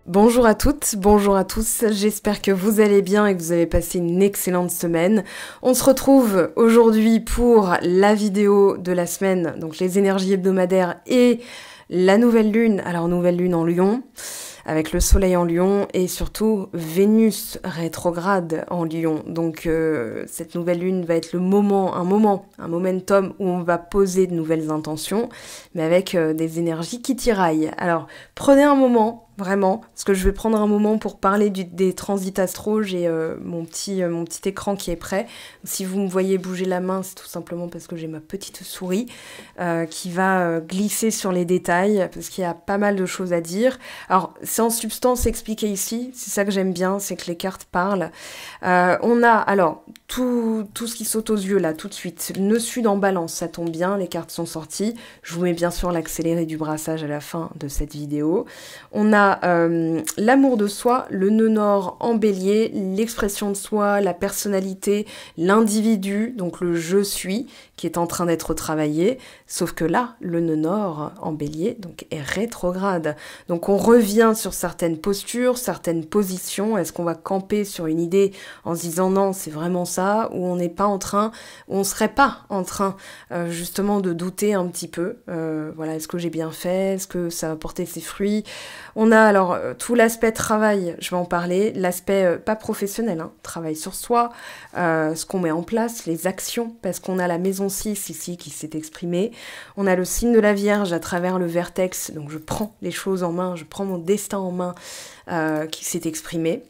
Bonjour à toutes, bonjour à tous, j'espère que vous allez bien et que vous avez passé une excellente semaine. On se retrouve aujourd'hui pour la vidéo de la semaine, donc les énergies hebdomadaires et la nouvelle lune, alors nouvelle lune en Lion, avec le soleil en Lion et surtout Vénus rétrograde en Lion. Donc cette nouvelle lune va être un momentum où on va poser de nouvelles intentions, mais avec des énergies qui tiraillent. Alors prenez un moment, vraiment, parce que je vais prendre un moment pour parler des transits astro. J'ai mon petit écran qui est prêt. Si vous me voyez bouger la main, c'est tout simplement parce que j'ai ma petite souris qui va glisser sur les détails, parce qu'il y a pas mal de choses à dire. Alors, c'est en substance expliqué ici, c'est ça que j'aime bien, c'est que les cartes parlent. On a, alors, tout ce qui saute aux yeux là, tout de suite. Nœud sud en balance, ça tombe bien, les cartes sont sorties. Je vous mets bien sûr l'accéléré du brassage à la fin de cette vidéo. On a l'amour de soi, le nœud nord en bélier, l'expression de soi, la personnalité, l'individu, donc le je suis, qui est en train d'être travaillé, sauf que là, le nœud nord en bélier donc, est rétrograde. Donc on revient sur certaines postures, certaines positions. Est-ce qu'on va camper sur une idée en se disant non, c'est vraiment ça, ou on n'est pas en train, ou on serait pas en train justement de douter un petit peu. Voilà, est-ce que j'ai bien fait, est-ce que ça va porter ses fruits? On a alors tout l'aspect travail, je vais en parler, l'aspect pas professionnel, hein, travail sur soi, ce qu'on met en place, les actions, parce qu'on a la maison 6 ici qui s'est exprimée, on a le signe de la Vierge à travers le vertex, donc je prends les choses en main, je prends mon destin en main qui s'est exprimé.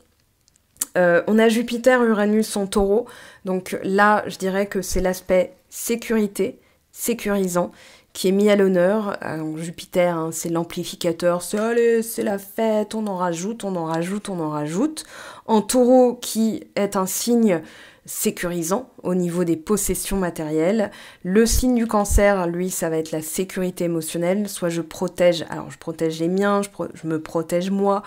On a Jupiter, Uranus en taureau, donc là je dirais que c'est l'aspect sécurité, sécurisant, qui est mis à l'honneur. Jupiter, hein, c'est l'amplificateur, c'est allez, c'est la fête, on en rajoute, on en rajoute, on en rajoute. En taureau, qui est un signe sécurisant au niveau des possessions matérielles. Le signe du cancer, lui, ça va être la sécurité émotionnelle, soit je protège, alors je protège les miens, je me protège moi,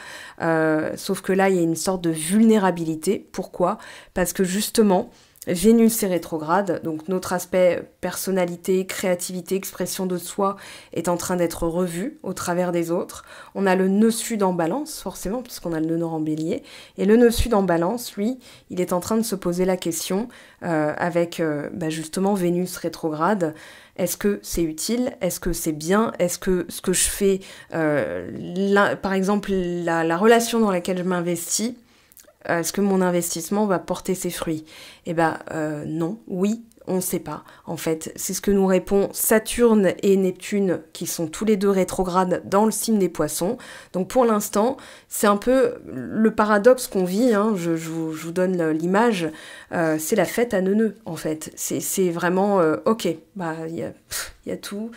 sauf que là, il y a une sorte de vulnérabilité. Pourquoi? Parce que justement, Vénus est rétrograde, donc notre aspect personnalité, créativité, expression de soi est en train d'être revu au travers des autres. On a le nœud sud en balance, forcément, puisqu'on a le nœud nord en bélier. Et le nœud sud en balance, lui, il est en train de se poser la question avec justement Vénus rétrograde. Est-ce que c'est utile? Est-ce que c'est bien? Est-ce que ce que je fais, par exemple, la relation dans laquelle je m'investis, est-ce que mon investissement va porter ses fruits? Eh ben non, oui, on ne sait pas. En fait, c'est ce que nous répond Saturne et Neptune, qui sont tous les deux rétrogrades dans le signe des Poissons. Donc pour l'instant, c'est un peu le paradoxe qu'on vit, hein. Je vous donne l'image, c'est la fête à neuneux, en fait. C'est vraiment, ok, bah il y a tout.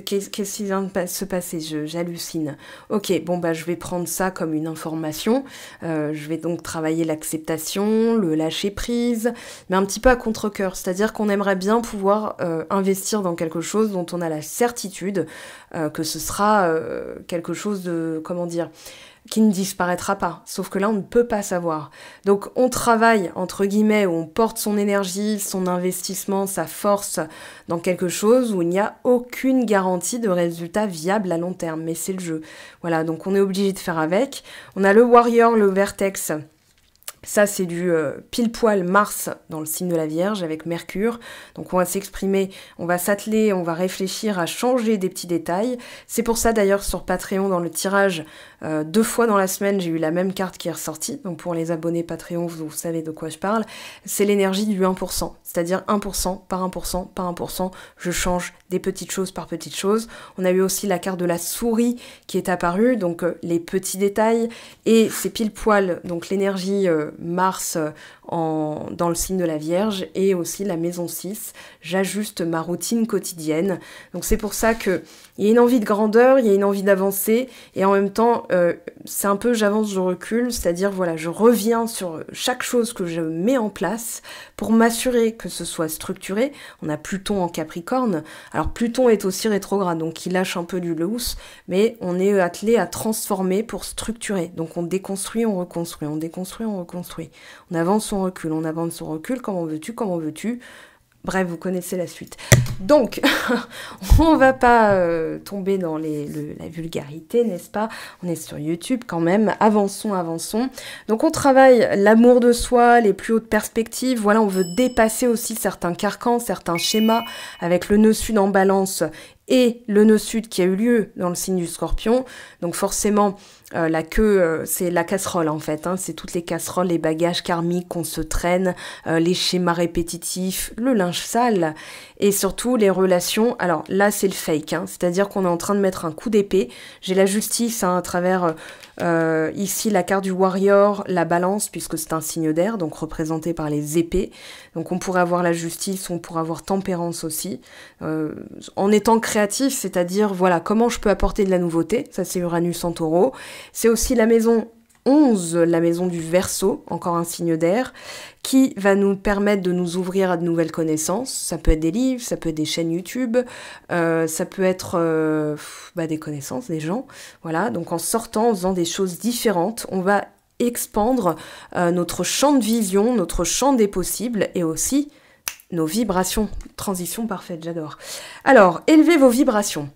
Qu'est-ce qui vient de se passer? J'hallucine. Ok, bon bah je vais prendre ça comme une information. Je vais donc travailler l'acceptation, le lâcher prise, mais un petit peu à contre-cœur. C'est-à-dire qu'on aimerait bien pouvoir investir dans quelque chose dont on a la certitude que ce sera quelque chose de, comment dire, qui ne disparaîtra pas. Sauf que là, on ne peut pas savoir. Donc, on travaille, entre guillemets, où on porte son énergie, son investissement, sa force dans quelque chose où il n'y a aucune garantie de résultat viable à long terme. Mais c'est le jeu. Voilà, donc on est obligé de faire avec. On a le Warrior, le Vertex. Ça, c'est du pile-poil Mars dans le signe de la Vierge avec Mercure. Donc on va s'exprimer, on va s'atteler, on va réfléchir à changer des petits détails. C'est pour ça d'ailleurs sur Patreon, dans le tirage, 2 fois dans la semaine, j'ai eu la même carte qui est ressortie. Donc pour les abonnés Patreon, vous savez de quoi je parle. C'est l'énergie du 1%. C'est-à-dire 1% par 1% par 1%. Je change des petites choses par petites choses. On a eu aussi la carte de la souris qui est apparue. Donc les petits détails. Et c'est pile-poil, donc l'énergie Mars dans le signe de la Vierge et aussi la maison 6. J'ajuste ma routine quotidienne. Donc c'est pour ça que il y a une envie de grandeur, il y a une envie d'avancer et en même temps c'est un peu j'avance, je recule, c'est-à-dire voilà, je reviens sur chaque chose que je mets en place pour m'assurer que ce soit structuré. On a Pluton en Capricorne. Alors Pluton est aussi rétrograde, donc il lâche un peu du loose, mais on est attelé à transformer pour structurer. Donc on déconstruit, on reconstruit, on déconstruit, on reconstruit. On avance, on recule, comment veux-tu, comment veux-tu. Bref, vous connaissez la suite. Donc, on va pas tomber dans la vulgarité, n'est-ce pas? On est sur YouTube quand même. Avançons, avançons. Donc, on travaille l'amour de soi, les plus hautes perspectives. Voilà, on veut dépasser aussi certains carcans, certains schémas avec le nœud sud en balance et le nœud sud qui a eu lieu dans le signe du Scorpion. Donc forcément, la queue, c'est la casserole en fait. Hein. C'est toutes les casseroles, les bagages karmiques qu'on se traîne, les schémas répétitifs, le linge sale et surtout les relations. Alors là, c'est le fake. Hein. C'est-à-dire qu'on est en train de mettre un coup d'épée. J'ai la justice hein, à travers ici la carte du warrior, la balance, puisque c'est un signe d'air, donc représenté par les épées. Donc on pourrait avoir la justice, on pourrait avoir tempérance aussi. En étant créatif, c'est-à-dire, voilà, comment je peux apporter de la nouveauté. Ça, c'est Uranus en taureau. C'est aussi la maison 11, la maison du Verseau, encore un signe d'air, qui va nous permettre de nous ouvrir à de nouvelles connaissances. Ça peut être des livres, ça peut être des chaînes YouTube, ça peut être des connaissances, des gens. Voilà, donc en sortant, en faisant des choses différentes, on va expandre notre champ de vision, notre champ des possibles et aussi nos vibrations. Transition parfaite, j'adore. Alors, élevez vos vibrations.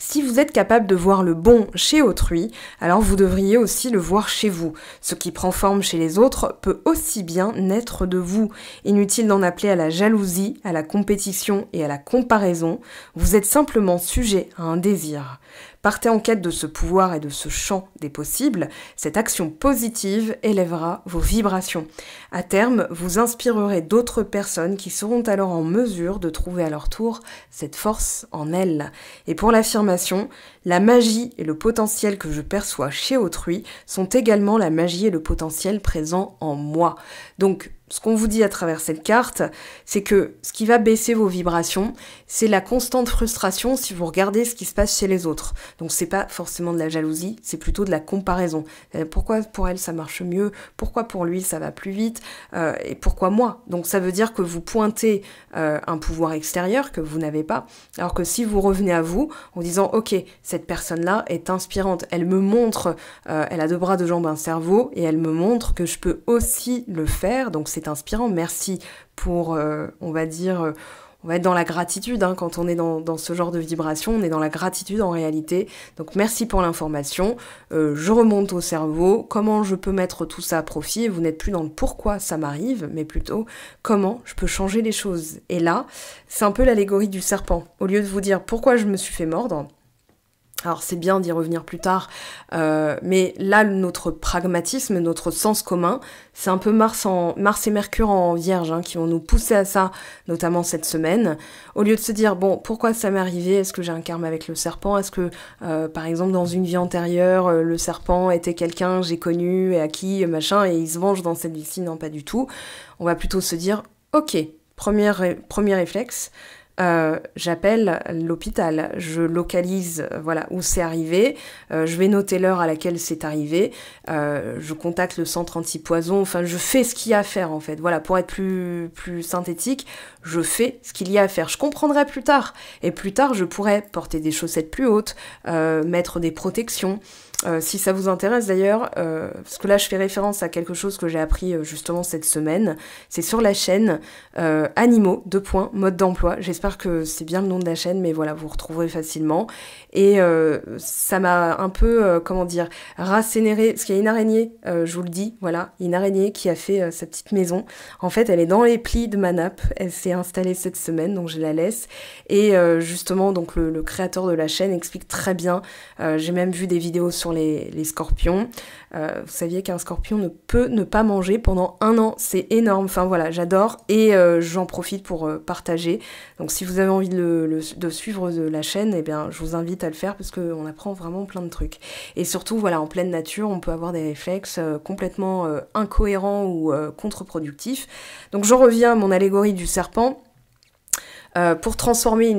Si vous êtes capable de voir le bon chez autrui, alors vous devriez aussi le voir chez vous. Ce qui prend forme chez les autres peut aussi bien naître de vous. Inutile d'en appeler à la jalousie, à la compétition et à la comparaison. Vous êtes simplement sujet à un désir. Partez en quête de ce pouvoir et de ce champ des possibles. Cette action positive élèvera vos vibrations. À terme, vous inspirerez d'autres personnes qui seront alors en mesure de trouver à leur tour cette force en elles. Et pour l'affirmation, la magie et le potentiel que je perçois chez autrui sont également la magie et le potentiel présent en moi. Donc, ce qu'on vous dit à travers cette carte, c'est que ce qui va baisser vos vibrations, c'est la constante frustration si vous regardez ce qui se passe chez les autres. Donc c'est pas forcément de la jalousie, c'est plutôt de la comparaison. Pourquoi pour elle ça marche mieux? Pourquoi pour lui ça va plus vite? Et pourquoi moi? Donc ça veut dire que vous pointez un pouvoir extérieur que vous n'avez pas, alors que si vous revenez à vous en disant ok, cette personne-là est inspirante, elle me montre, elle a deux bras, deux jambes, un cerveau, et elle me montre que je peux aussi le faire, donc c'est inspirant. Merci pour, on va être dans la gratitude, hein, quand on est dans ce genre de vibration, on est dans la gratitude en réalité. Donc merci pour l'information, je remonte au cerveau, comment je peux mettre tout ça à profit, et vous n'êtes plus dans le pourquoi ça m'arrive, mais plutôt comment je peux changer les choses. Et là, c'est un peu l'allégorie du serpent. Au lieu de vous dire pourquoi je me suis fait mordre, alors c'est bien d'y revenir plus tard, mais là notre pragmatisme, notre sens commun, c'est un peu Mars et Mercure en Vierge hein, qui vont nous pousser à ça, notamment cette semaine. Au lieu de se dire bon pourquoi ça m'est arrivé, est-ce que j'ai un karma avec le serpent, est-ce que par exemple dans une vie antérieure le serpent était quelqu'un que j'ai connu et à qui machin et il se venge dans cette vie-ci, non pas du tout. On va plutôt se dire ok, premier réflexe. J'appelle l'hôpital, je localise voilà où c'est arrivé, je vais noter l'heure à laquelle c'est arrivé, je contacte le centre anti-poison, enfin je fais ce qu'il y a à faire en fait, voilà, pour être plus synthétique, je fais ce qu'il y a à faire, je comprendrai plus tard, et plus tard je pourrai porter des chaussettes plus hautes, mettre des protections. Si ça vous intéresse d'ailleurs, parce que là je fais référence à quelque chose que j'ai appris justement cette semaine, c'est sur la chaîne Animaux, mode d'emploi, j'espère que c'est bien le nom de la chaîne, mais voilà, vous retrouverez facilement, et ça m'a un peu, rassénéré, parce qu'il y a une araignée, je vous le dis, voilà, une araignée qui a fait sa petite maison, en fait elle est dans les plis de ma nappe, elle s'est installée cette semaine, donc je la laisse, et justement donc le créateur de la chaîne explique très bien, j'ai même vu des vidéos sur les scorpions. Vous saviez qu'un scorpion ne peut ne pas manger pendant 1 an, c'est énorme, enfin voilà, j'adore, et j'en profite pour partager. Donc si vous avez envie de suivre la chaîne, eh bien je vous invite à le faire parce qu'on apprend vraiment plein de trucs. Et surtout, voilà, en pleine nature, on peut avoir des réflexes complètement incohérents ou contre-productifs. Donc je reviens à mon allégorie du serpent. pour transformer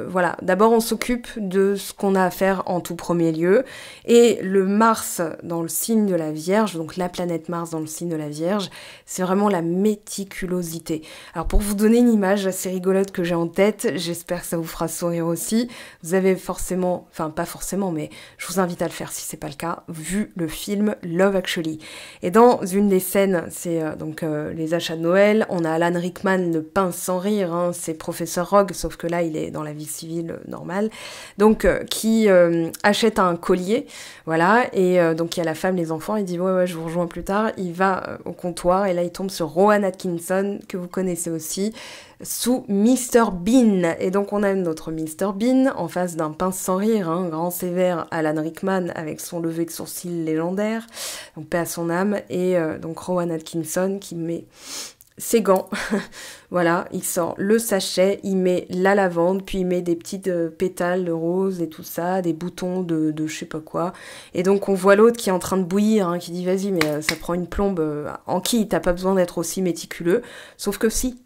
voilà, d'abord on s'occupe de ce qu'on a à faire en tout premier lieu, et le Mars dans le signe de la Vierge, donc la planète Mars dans le signe de la Vierge, c'est vraiment la méticulosité. Alors pour vous donner une image assez rigolote que j'ai en tête, j'espère que ça vous fera sourire aussi, vous avez forcément, enfin pas forcément, mais je vous invite à le faire si c'est pas le cas, vu le film Love Actually. Et dans une des scènes, c'est donc les achats de Noël, on a Alan Rickman, le pince sans rire, hein, c'est Professeur Rogue, sauf que là il est dans la vie civile normale, donc qui achète un collier, voilà, et donc il y a la femme, les enfants, il dit ouais je vous rejoins plus tard, il va au comptoir et là il tombe sur Rowan Atkinson, que vous connaissez aussi, sous Mr Bean, et donc on a notre Mr Bean en face d'un pince sans rire, hein, grand sévère Alan Rickman avec son lever de sourcil légendaire, donc paix à son âme, et donc Rowan Atkinson qui met ses gants, voilà, il sort le sachet, il met la lavande, puis il met des petites pétales de rose et tout ça, des boutons de je sais pas quoi, et donc on voit l'autre qui est en train de bouillir, hein, qui dit vas-y mais ça prend une plombe, en qui t'as pas besoin d'être aussi méticuleux, sauf que si,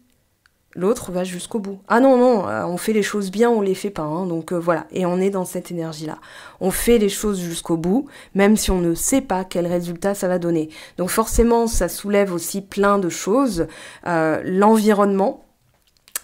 l'autre va jusqu'au bout. Ah non, on fait les choses bien, on les fait pas, hein, donc voilà, et on est dans cette énergie-là. On fait les choses jusqu'au bout, même si on ne sait pas quel résultat ça va donner. Donc forcément, ça soulève aussi plein de choses. L'environnement,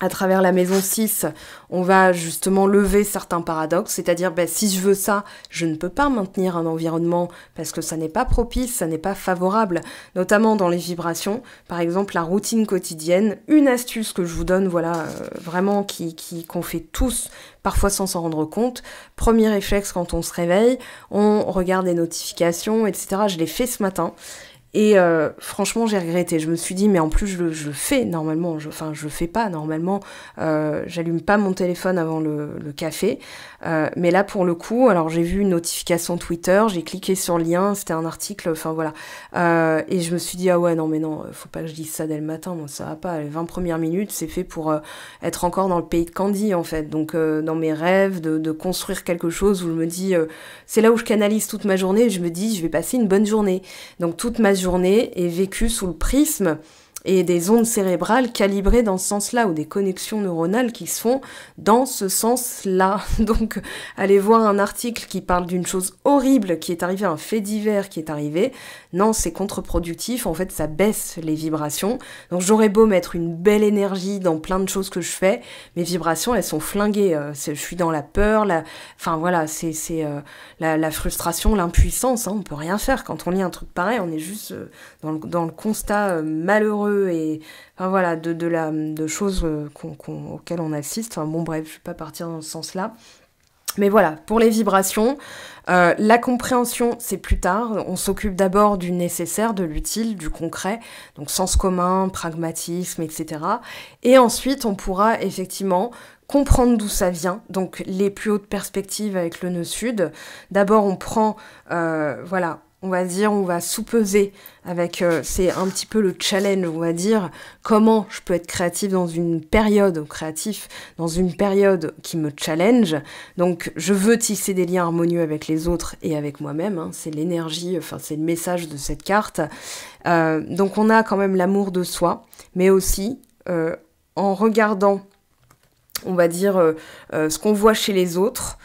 à travers la maison 6, on va justement lever certains paradoxes, c'est-à-dire si je veux ça, je ne peux pas maintenir un environnement parce que ça n'est pas propice, ça n'est pas favorable, notamment dans les vibrations. Par exemple, la routine quotidienne, une astuce que je vous donne, voilà, vraiment qu'on fait tous, parfois sans s'en rendre compte. Premier réflexe quand on se réveille, on regarde les notifications, etc. Je l'ai fait ce matin. Et franchement, j'ai regretté. Je me suis dit, mais en plus, je fais normalement. Je fais pas normalement. J'allume pas mon téléphone avant le café. Mais là, pour le coup, alors j'ai vu une notification Twitter, j'ai cliqué sur le lien, c'était un article, enfin voilà. Et je me suis dit, ah ouais, non, faut pas que je dise ça dès le matin, moi ça va pas. Les 20 premières minutes, c'est fait pour être encore dans le pays de Candy, en fait. Donc, dans mes rêves, de construire quelque chose où je me dis, c'est là où je canalise toute ma journée, et je me dis, je vais passer une bonne journée. Donc, toute ma journée est vécue sous le prisme et des ondes cérébrales calibrées dans ce sens-là, ou des connexions neuronales qui se font dans ce sens-là. Donc, allez voir un article qui parle d'une chose horrible qui est arrivée, un fait divers qui est arrivé. Non, c'est contre-productif, en fait, ça baisse les vibrations. Donc, j'aurais beau mettre une belle énergie dans plein de choses que je fais, mes vibrations, elles sont flinguées. Je suis dans la peur, enfin voilà, c'est la frustration, l'impuissance, hein, on peut rien faire. Quand on lit un truc pareil, on est juste dans le constat malheureux et enfin voilà de choses auxquelles on assiste. Enfin bon bref, je vais pas partir dans ce sens-là. Mais voilà, pour les vibrations, la compréhension, c'est plus tard. On s'occupe d'abord du nécessaire, de l'utile, du concret, donc sens commun, pragmatisme, etc. Et ensuite, on pourra effectivement comprendre d'où ça vient, donc les plus hautes perspectives avec le nœud sud. D'abord, on prend, voilà, on va dire, on va sous-peser avec, c'est un petit peu le challenge, on va dire, comment je peux être créatif dans une période, dans une période qui me challenge. Donc, je veux tisser des liens harmonieux avec les autres et avec moi-même, hein, c'est l'énergie, enfin, c'est le message de cette carte. Donc, on a quand même l'amour de soi, mais aussi, en regardant, on va dire, ce qu'on voit chez les autres,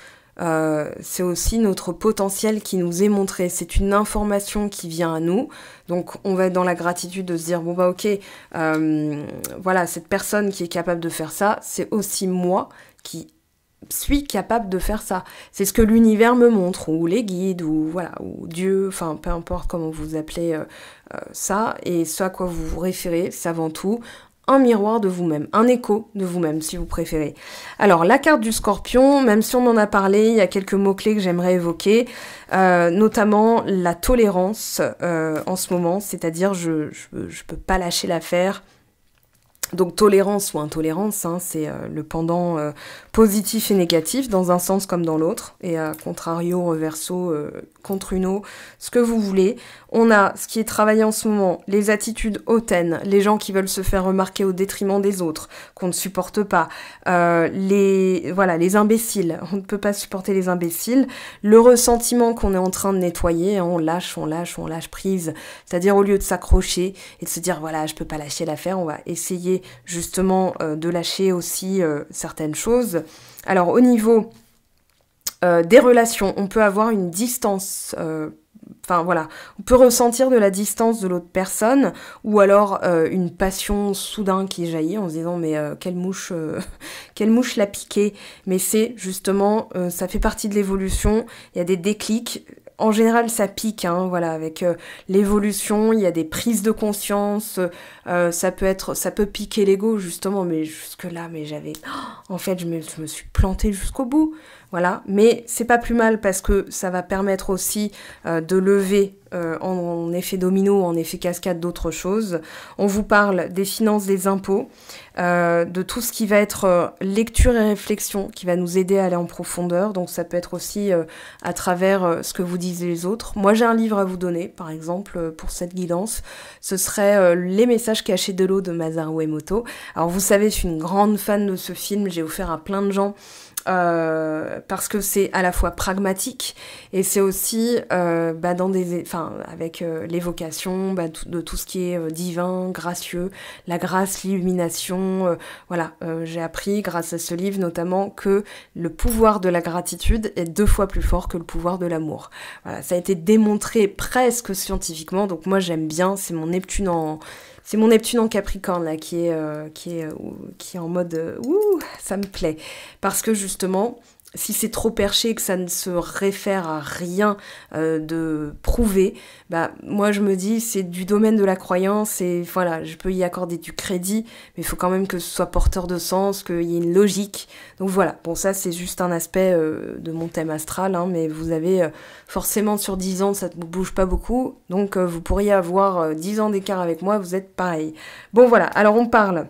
c'est aussi notre potentiel qui nous est montré. C'est une information qui vient à nous. Donc on va être dans la gratitude de se dire bon bah ok, voilà, cette personne qui est capable de faire ça, c'est aussi moi qui suis capable de faire ça. C'est ce que l'univers me montre, ou les guides, ou voilà, ou Dieu, enfin peu importe comment vous appelez ça, et ce à quoi vous vous référez, c'est avant tout un miroir de vous-même, un écho de vous-même si vous préférez. Alors la carte du Scorpion, même si on en a parlé, il y a quelques mots-clés que j'aimerais évoquer, notamment la tolérance en ce moment, c'est-à-dire je peux pas lâcher l'affaire. Donc tolérance ou intolérance, hein, c'est le pendant positif et négatif, dans un sens comme dans l'autre, et à contrario, reverso, contre une eau, ce que vous voulez. On a ce qui est travaillé en ce moment, les attitudes hautaines, les gens qui veulent se faire remarquer au détriment des autres, qu'on ne supporte pas, les imbéciles, on ne peut pas supporter les imbéciles, le ressentiment qu'on est en train de nettoyer, hein, on lâche prise, c'est-à-dire au lieu de s'accrocher et de se dire voilà, je peux pas lâcher l'affaire, on va essayer essayer justement de lâcher aussi certaines choses. Alors au niveau des relations, on peut avoir une distance, enfin voilà, on peut ressentir de la distance de l'autre personne, ou alors une passion soudain qui jaillit en se disant mais quelle mouche l'a piqué. Mais c'est justement, ça fait partie de l'évolution, il y a des déclics. En général, ça pique, hein, voilà, avec l'évolution, il y a des prises de conscience, ça peut piquer l'ego, justement, mais jusque-là, mais en fait, je me suis plantée jusqu'au bout, voilà, mais c'est pas plus mal parce que ça va permettre aussi de lever en effet domino, en effet cascade d'autres choses. On vous parle des finances, des impôts, de tout ce qui va être lecture et réflexion, qui va nous aider à aller en profondeur. Donc ça peut être aussi à travers ce que vous disent les autres. Moi j'ai un livre à vous donner, par exemple, pour cette guidance. Ce serait Les messages cachés de l'eau de Masaru Emoto. Alors vous savez, je suis une grande fan de ce film, j'ai offert à plein de gens. Parce que c'est à la fois pragmatique et c'est aussi avec l'évocation de tout ce qui est divin, gracieux, la grâce, l'illumination. J'ai appris grâce à ce livre notamment que le pouvoir de la gratitude est 2 fois plus fort que le pouvoir de l'amour. Voilà, ça a été démontré presque scientifiquement, donc moi j'aime bien, c'est mon Neptune en Capricorne là qui est en mode ça me plaît, parce que justement si c'est trop perché et que ça ne se réfère à rien de prouvé, moi je me dis c'est du domaine de la croyance et voilà, je peux y accorder du crédit, mais il faut quand même que ce soit porteur de sens, qu'il y ait une logique. Donc voilà, bon ça c'est juste un aspect de mon thème astral, hein, mais vous avez forcément sur 10 ans ça ne bouge pas beaucoup, donc vous pourriez avoir 10 ans d'écart avec moi, vous êtes pareil. Bon voilà, alors on parle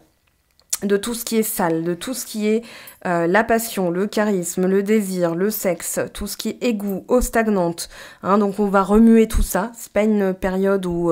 de tout ce qui est sale, de tout ce qui est la passion, le charisme, le désir, le sexe, tout ce qui est égout, eau stagnante, hein, donc on va remuer tout ça. C'est pas une période où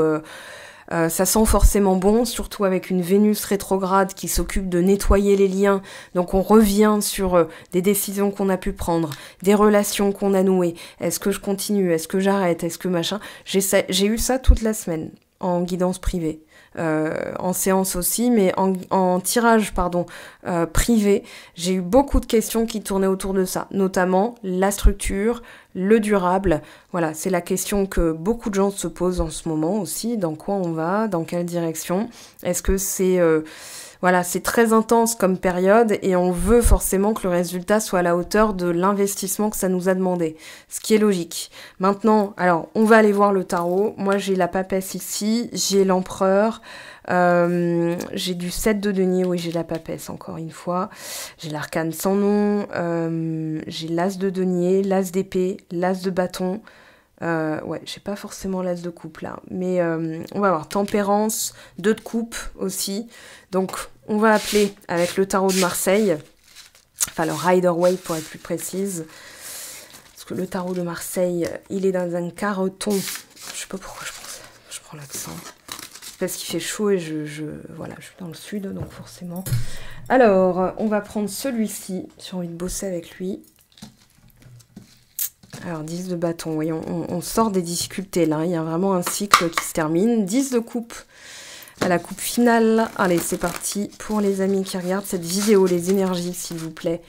ça sent forcément bon, surtout avec une Vénus rétrograde qui s'occupe de nettoyer les liens, donc on revient sur des décisions qu'on a pu prendre, des relations qu'on a nouées, est-ce que je continue, est-ce que j'arrête, est-ce que machin, j'ai eu ça toute la semaine en guidance privée. En séance aussi, mais en tirage privé, j'ai eu beaucoup de questions qui tournaient autour de ça, notamment la structure, le durable. Voilà, c'est la question que beaucoup de gens se posent en ce moment aussi, dans quoi on va, dans quelle direction, est-ce que c'est... c'est très intense comme période et on veut forcément que le résultat soit à la hauteur de l'investissement que ça nous a demandé, ce qui est logique. Maintenant, alors, on va aller voir le tarot. Moi, j'ai la papesse ici, j'ai l'empereur, j'ai du 7 de denier, oui, j'ai la papesse, encore une fois. J'ai l'arcane sans nom, j'ai l'as de denier, l'as d'épée, l'as de bâton. J'ai pas forcément l'as de coupe là, mais on va avoir tempérance, 2 de coupe aussi. Donc on va appeler avec le tarot de Marseille, enfin le Rider-Waite pour être plus précise, parce que le tarot de Marseille, il est dans un carreton. Je sais pas pourquoi je prends l'accent, parce qu'il fait chaud et je suis dans le sud, donc forcément. Alors on va prendre celui-ci, j'ai envie de bosser avec lui. Alors 10 de bâton, oui, on sort des difficultés là, il y a vraiment un cycle qui se termine. 10 de coupe à la coupe finale. Allez, c'est parti pour les amis qui regardent cette vidéo, les énergies s'il vous plaît.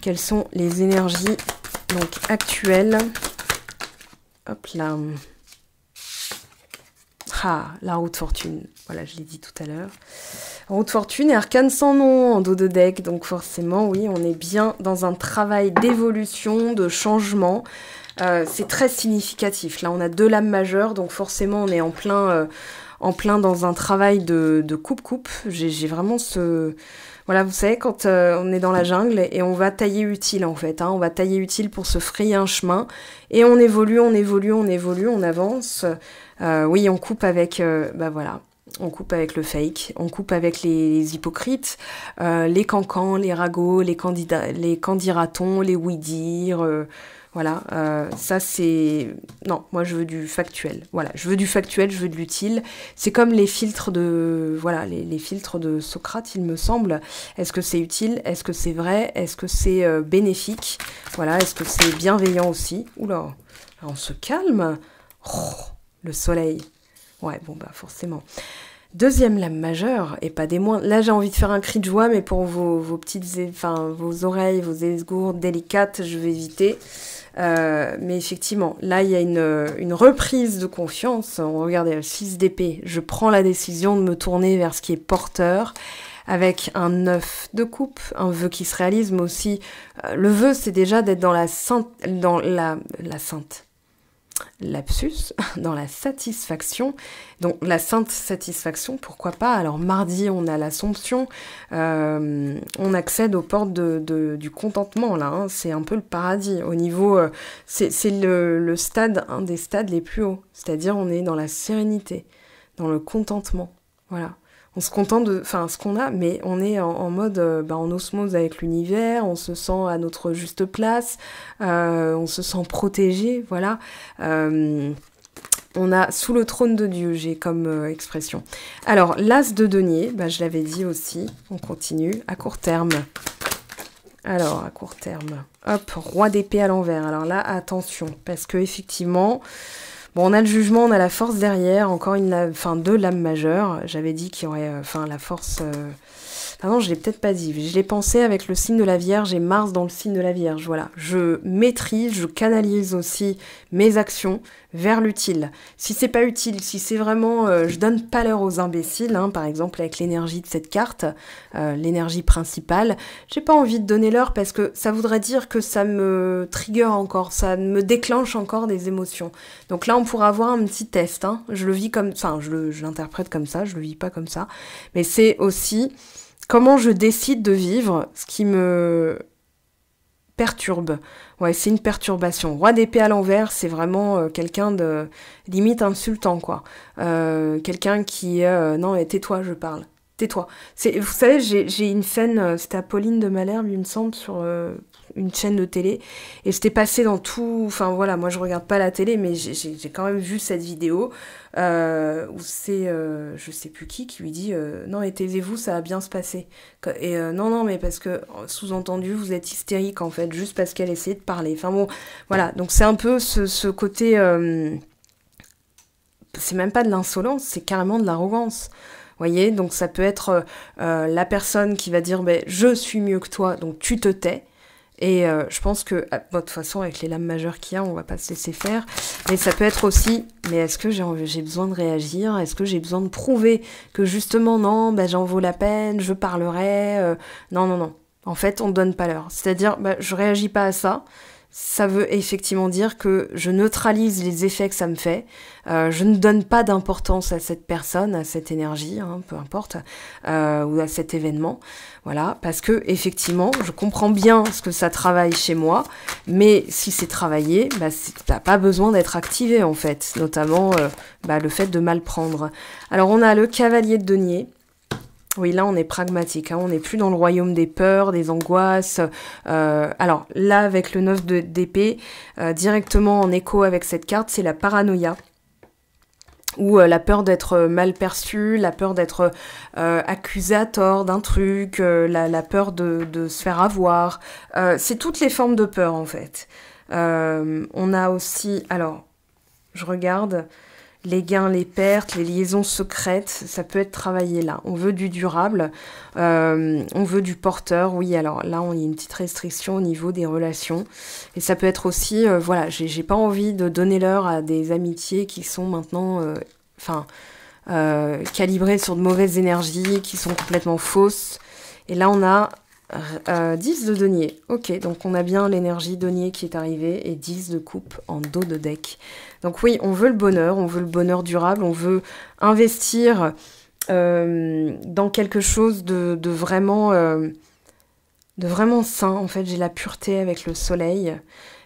Quelles sont les énergies donc actuelles? Hop là. Ah, la roue de fortune, voilà, je l'ai dit tout à l'heure. Roue de fortune et arcane sans nom en dos de deck, donc forcément, oui, on est bien dans un travail d'évolution, de changement. C'est très significatif. Là, on a 2 lames majeures, donc forcément, on est en plein dans un travail de coupe-coupe. J'ai vraiment ce... Voilà, vous savez, quand on est dans la jungle et on va tailler utile, en fait. Hein, on va tailler utile pour se frayer un chemin. Et on évolue, on avance. Oui, on coupe avec... voilà. On coupe avec le fake, on coupe avec les hypocrites, les cancans, les ragots, les candidatons, les oui-dire, ça c'est... Non, moi je veux du factuel, voilà, je veux du factuel, je veux de l'utile. C'est comme les filtres de... Voilà, les filtres de Socrate, il me semble. Est-ce que c'est utile? Est-ce que c'est vrai? Est-ce que c'est bénéfique? Voilà, est-ce que c'est bienveillant aussi? Oula, on se calme. Oh, le soleil. Ouais, bon, forcément. Deuxième lame majeure, et pas des moindres. Là, j'ai envie de faire un cri de joie, mais pour vos petites, enfin, vos oreilles, vos esgourdes délicates, je vais éviter. Mais effectivement, là, il y a une reprise de confiance. Regardez, le 6 d'épée. Je prends la décision de me tourner vers ce qui est porteur, avec un 9 de coupe, un vœu qui se réalise, mais aussi, le vœu, c'est déjà d'être dans la sainte, lapsus, dans la satisfaction. Donc la sainte satisfaction, pourquoi pas. Alors mardi, on a l'Assomption, on accède aux portes du contentement, là, hein. C'est un peu le paradis. Au niveau, c'est le stade, un des stades les plus hauts. C'est-à-dire on est dans la sérénité, dans le contentement. Voilà. On se contente de ce qu'on a, mais on est en mode en osmose avec l'univers, on se sent à notre juste place, on se sent protégé, voilà. On a sous le trône de Dieu, j'ai comme expression. Alors, l'as de denier, je l'avais dit aussi, on continue, à court terme. Alors, à court terme, hop, roi d'épée à l'envers. Alors là, attention, parce que effectivement... Bon, on a le jugement, on a la force derrière, encore deux lames majeures. J'avais dit qu'il y aurait, la force... Ah non, je l'ai peut-être pas dit. Je l'ai pensé avec le signe de la Vierge et Mars dans le signe de la Vierge. Voilà, je maîtrise, je canalise aussi mes actions vers l'utile. Si c'est pas utile, si c'est vraiment... je donne pas l'heure aux imbéciles, hein, par exemple avec l'énergie de cette carte, l'énergie principale. J'ai pas envie de donner l'heure parce que ça voudrait dire que ça me trigger encore, ça me déclenche encore des émotions. Donc là, on pourra avoir un petit test. Hein. Je le vis comme... Enfin, je l'interprète comme ça, je le vis pas comme ça. Mais c'est aussi... Comment je décide de vivre ce qui me perturbe. Ouais, c'est une perturbation. Roi d'épée à l'envers, c'est vraiment quelqu'un de limite insultant, quoi. Quelqu'un qui... non, mais tais-toi, je parle. Tais-toi. Vous savez, j'ai une scène, c'était Apolline de Malherbe, il me semble, sur une chaîne de télé, et j'étais passée dans tout... Enfin voilà, moi je regarde pas la télé, mais j'ai quand même vu cette vidéo où c'est, je sais plus qui lui dit non, et taisez-vous, ça va bien se passer. Et non, mais parce que, sous-entendu, vous êtes hystérique, en fait, juste parce qu'elle essayait de parler. Enfin bon, voilà, donc c'est un peu ce côté... c'est même pas de l'insolence, c'est carrément de l'arrogance. Voyez, donc ça peut être la personne qui va dire je suis mieux que toi, donc tu te tais. Et je pense que, de toute façon, avec les lames majeures qu'il y a, on va pas se laisser faire. Mais ça peut être aussi, mais est-ce que j'ai besoin de réagir? Est-ce que j'ai besoin de prouver que justement, non, j'en vaux la peine, je parlerai? Non. En fait, on ne donne pas l'heure. C'est-à-dire, je réagis pas à ça. Ça veut effectivement dire que je neutralise les effets que ça me fait. Je ne donne pas d'importance à cette personne, à cette énergie, hein, peu importe, ou à cet événement. Voilà, parce que effectivement, je comprends bien ce que ça travaille chez moi, mais si c'est travaillé, ça n'a pas besoin d'être activé en fait, notamment le fait de mal prendre. Alors on a le cavalier de denier. Oui, là, on est pragmatique, hein, on n'est plus dans le royaume des peurs, des angoisses. Alors, là, avec le 9 d'épée, directement en écho avec cette carte, c'est la paranoïa. Ou la peur d'être mal perçu, la peur d'être accusé à tort d'un truc, la peur de se faire avoir. C'est toutes les formes de peur, en fait. On a aussi... Alors, je regarde... Les gains, les pertes, les liaisons secrètes, ça peut être travaillé là. On veut du durable, on veut du porteur. Oui, alors là, on y a une petite restriction au niveau des relations. Et ça peut être aussi, voilà, j'ai pas envie de donner l'heure à des amitiés qui sont maintenant, calibrées sur de mauvaises énergies, qui sont complètement fausses. Et là, on a 10 de denier. Ok, donc on a bien l'énergie denier qui est arrivée et 10 de coupe en dos de deck. Donc oui, on veut le bonheur durable, on veut investir dans quelque chose de vraiment sain. En fait, j'ai la pureté avec le soleil.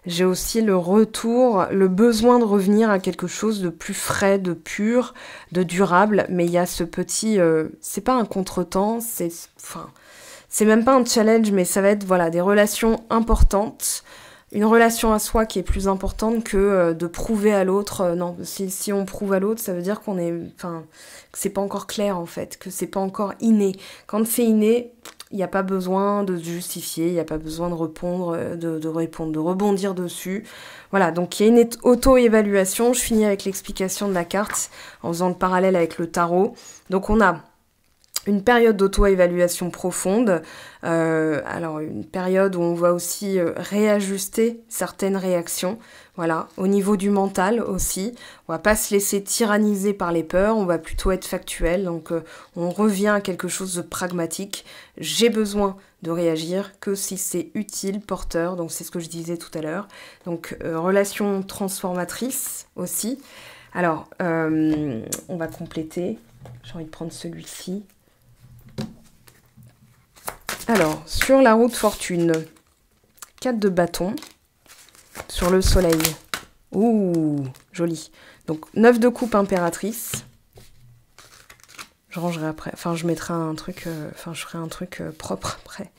J'ai aussi le retour, le besoin de revenir à quelque chose de plus frais, de pur, de durable. Mais il y a ce petit... c'est pas un contretemps, c'est même pas un challenge, mais ça va être des relations importantes une relation à soi qui est plus importante que de prouver à l'autre. Non, si on prouve à l'autre, ça veut dire qu'on est, enfin, que c'est pas encore clair en fait, que c'est pas encore inné. Quand c'est inné, il n'y a pas besoin de justifier, il n'y a pas besoin de répondre, de rebondir dessus. Voilà, donc il y a une auto-évaluation. Je finis avec l'explication de la carte en faisant le parallèle avec le tarot. Donc on a une période d'auto-évaluation profonde, alors une période où on va aussi réajuster certaines réactions, voilà, au niveau du mental aussi. On va pas se laisser tyranniser par les peurs, on va plutôt être factuel, donc on revient à quelque chose de pragmatique. J'ai besoin de réagir que si c'est utile, porteur, donc c'est ce que je disais tout à l'heure. Donc relation transformatrice aussi. Alors, on va compléter, j'ai envie de prendre celui-ci. Alors, sur la roue de fortune, 4 de bâton, sur le soleil. Ouh, joli. Donc, 9 de coupe impératrice. Je rangerai après, enfin, je mettrai un truc, je ferai un truc propre après.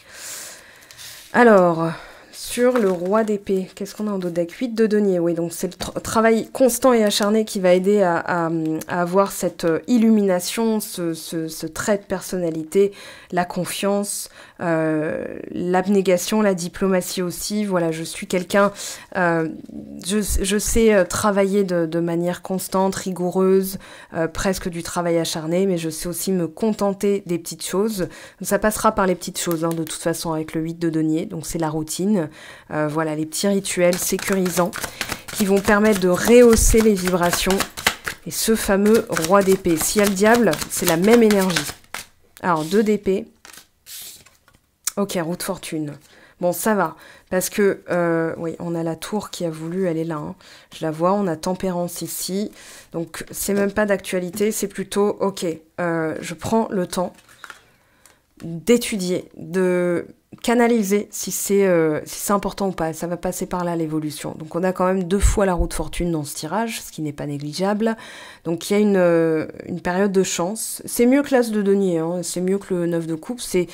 Alors, sur le roi d'épée, qu'est-ce qu'on a en dos de deck? 8 de denier, oui, donc c'est le travail constant et acharné qui va aider à avoir cette illumination, ce trait de personnalité, la confiance, l'abnégation, la diplomatie aussi. Voilà, je suis quelqu'un, je sais travailler de manière constante, rigoureuse, presque du travail acharné, mais je sais aussi me contenter des petites choses. Donc, ça passera par les petites choses, hein, de toute façon, avec le 8 de denier, donc c'est la routine. Voilà, les petits rituels sécurisants qui vont permettre de rehausser les vibrations. Et ce fameux roi d'épée. S'il y a le diable, c'est la même énergie. Alors, 2 d'épée. Ok, roue de fortune. Bon, ça va. Parce que, oui, on a la tour qui a voulu, elle est là. Hein. Je la vois, on a tempérance ici. Donc, c'est même pas d'actualité, c'est plutôt, ok, je prends le temps d'étudier, de canaliser si c'est important ou pas. Ça va passer par là l'évolution. Donc on a quand même 2 fois la roue de fortune dans ce tirage, ce qui n'est pas négligeable. Donc il y a une période de chance. C'est mieux que l'as de denier, hein, c'est mieux que le 9 de coupe. C'est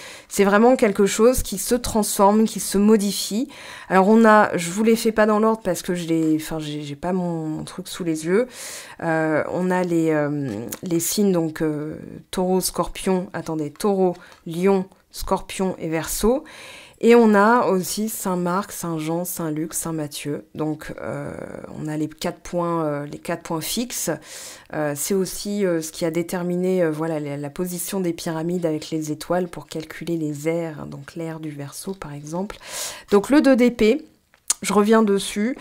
vraiment quelque chose qui se transforme, qui se modifie. Alors on a, je vous les fais pas dans l'ordre parce que j'ai pas mon truc sous les yeux. On a les signes, donc taureau, scorpion, attendez, taureau, lion, Scorpion et Verseau. Et on a aussi Saint-Marc, Saint-Jean, Saint-Luc, Saint-Matthieu. Donc on a les 4 points fixes. C'est aussi ce qui a déterminé voilà, la position des pyramides avec les étoiles pour calculer les airs, donc l'air du Verseau par exemple. Donc le 2 d'épée, je reviens dessus.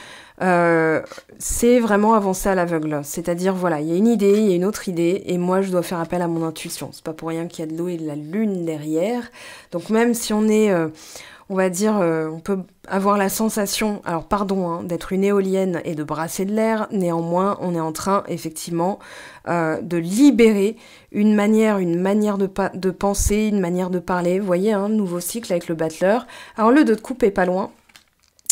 C'est vraiment avancer à l'aveugle, c'est-à-dire voilà, il y a une idée, il y a une autre idée, et moi je dois faire appel à mon intuition. C'est pas pour rien qu'il y a de l'eau et de la lune derrière. Donc même si on est, on va dire, on peut avoir la sensation, alors pardon, hein, d'être une éolienne et de brasser de l'air, néanmoins on est en train effectivement de libérer une manière de penser, une manière de parler. Vous voyez, hein, nouveau cycle avec le battleur. Alors le 2 de coupe est pas loin.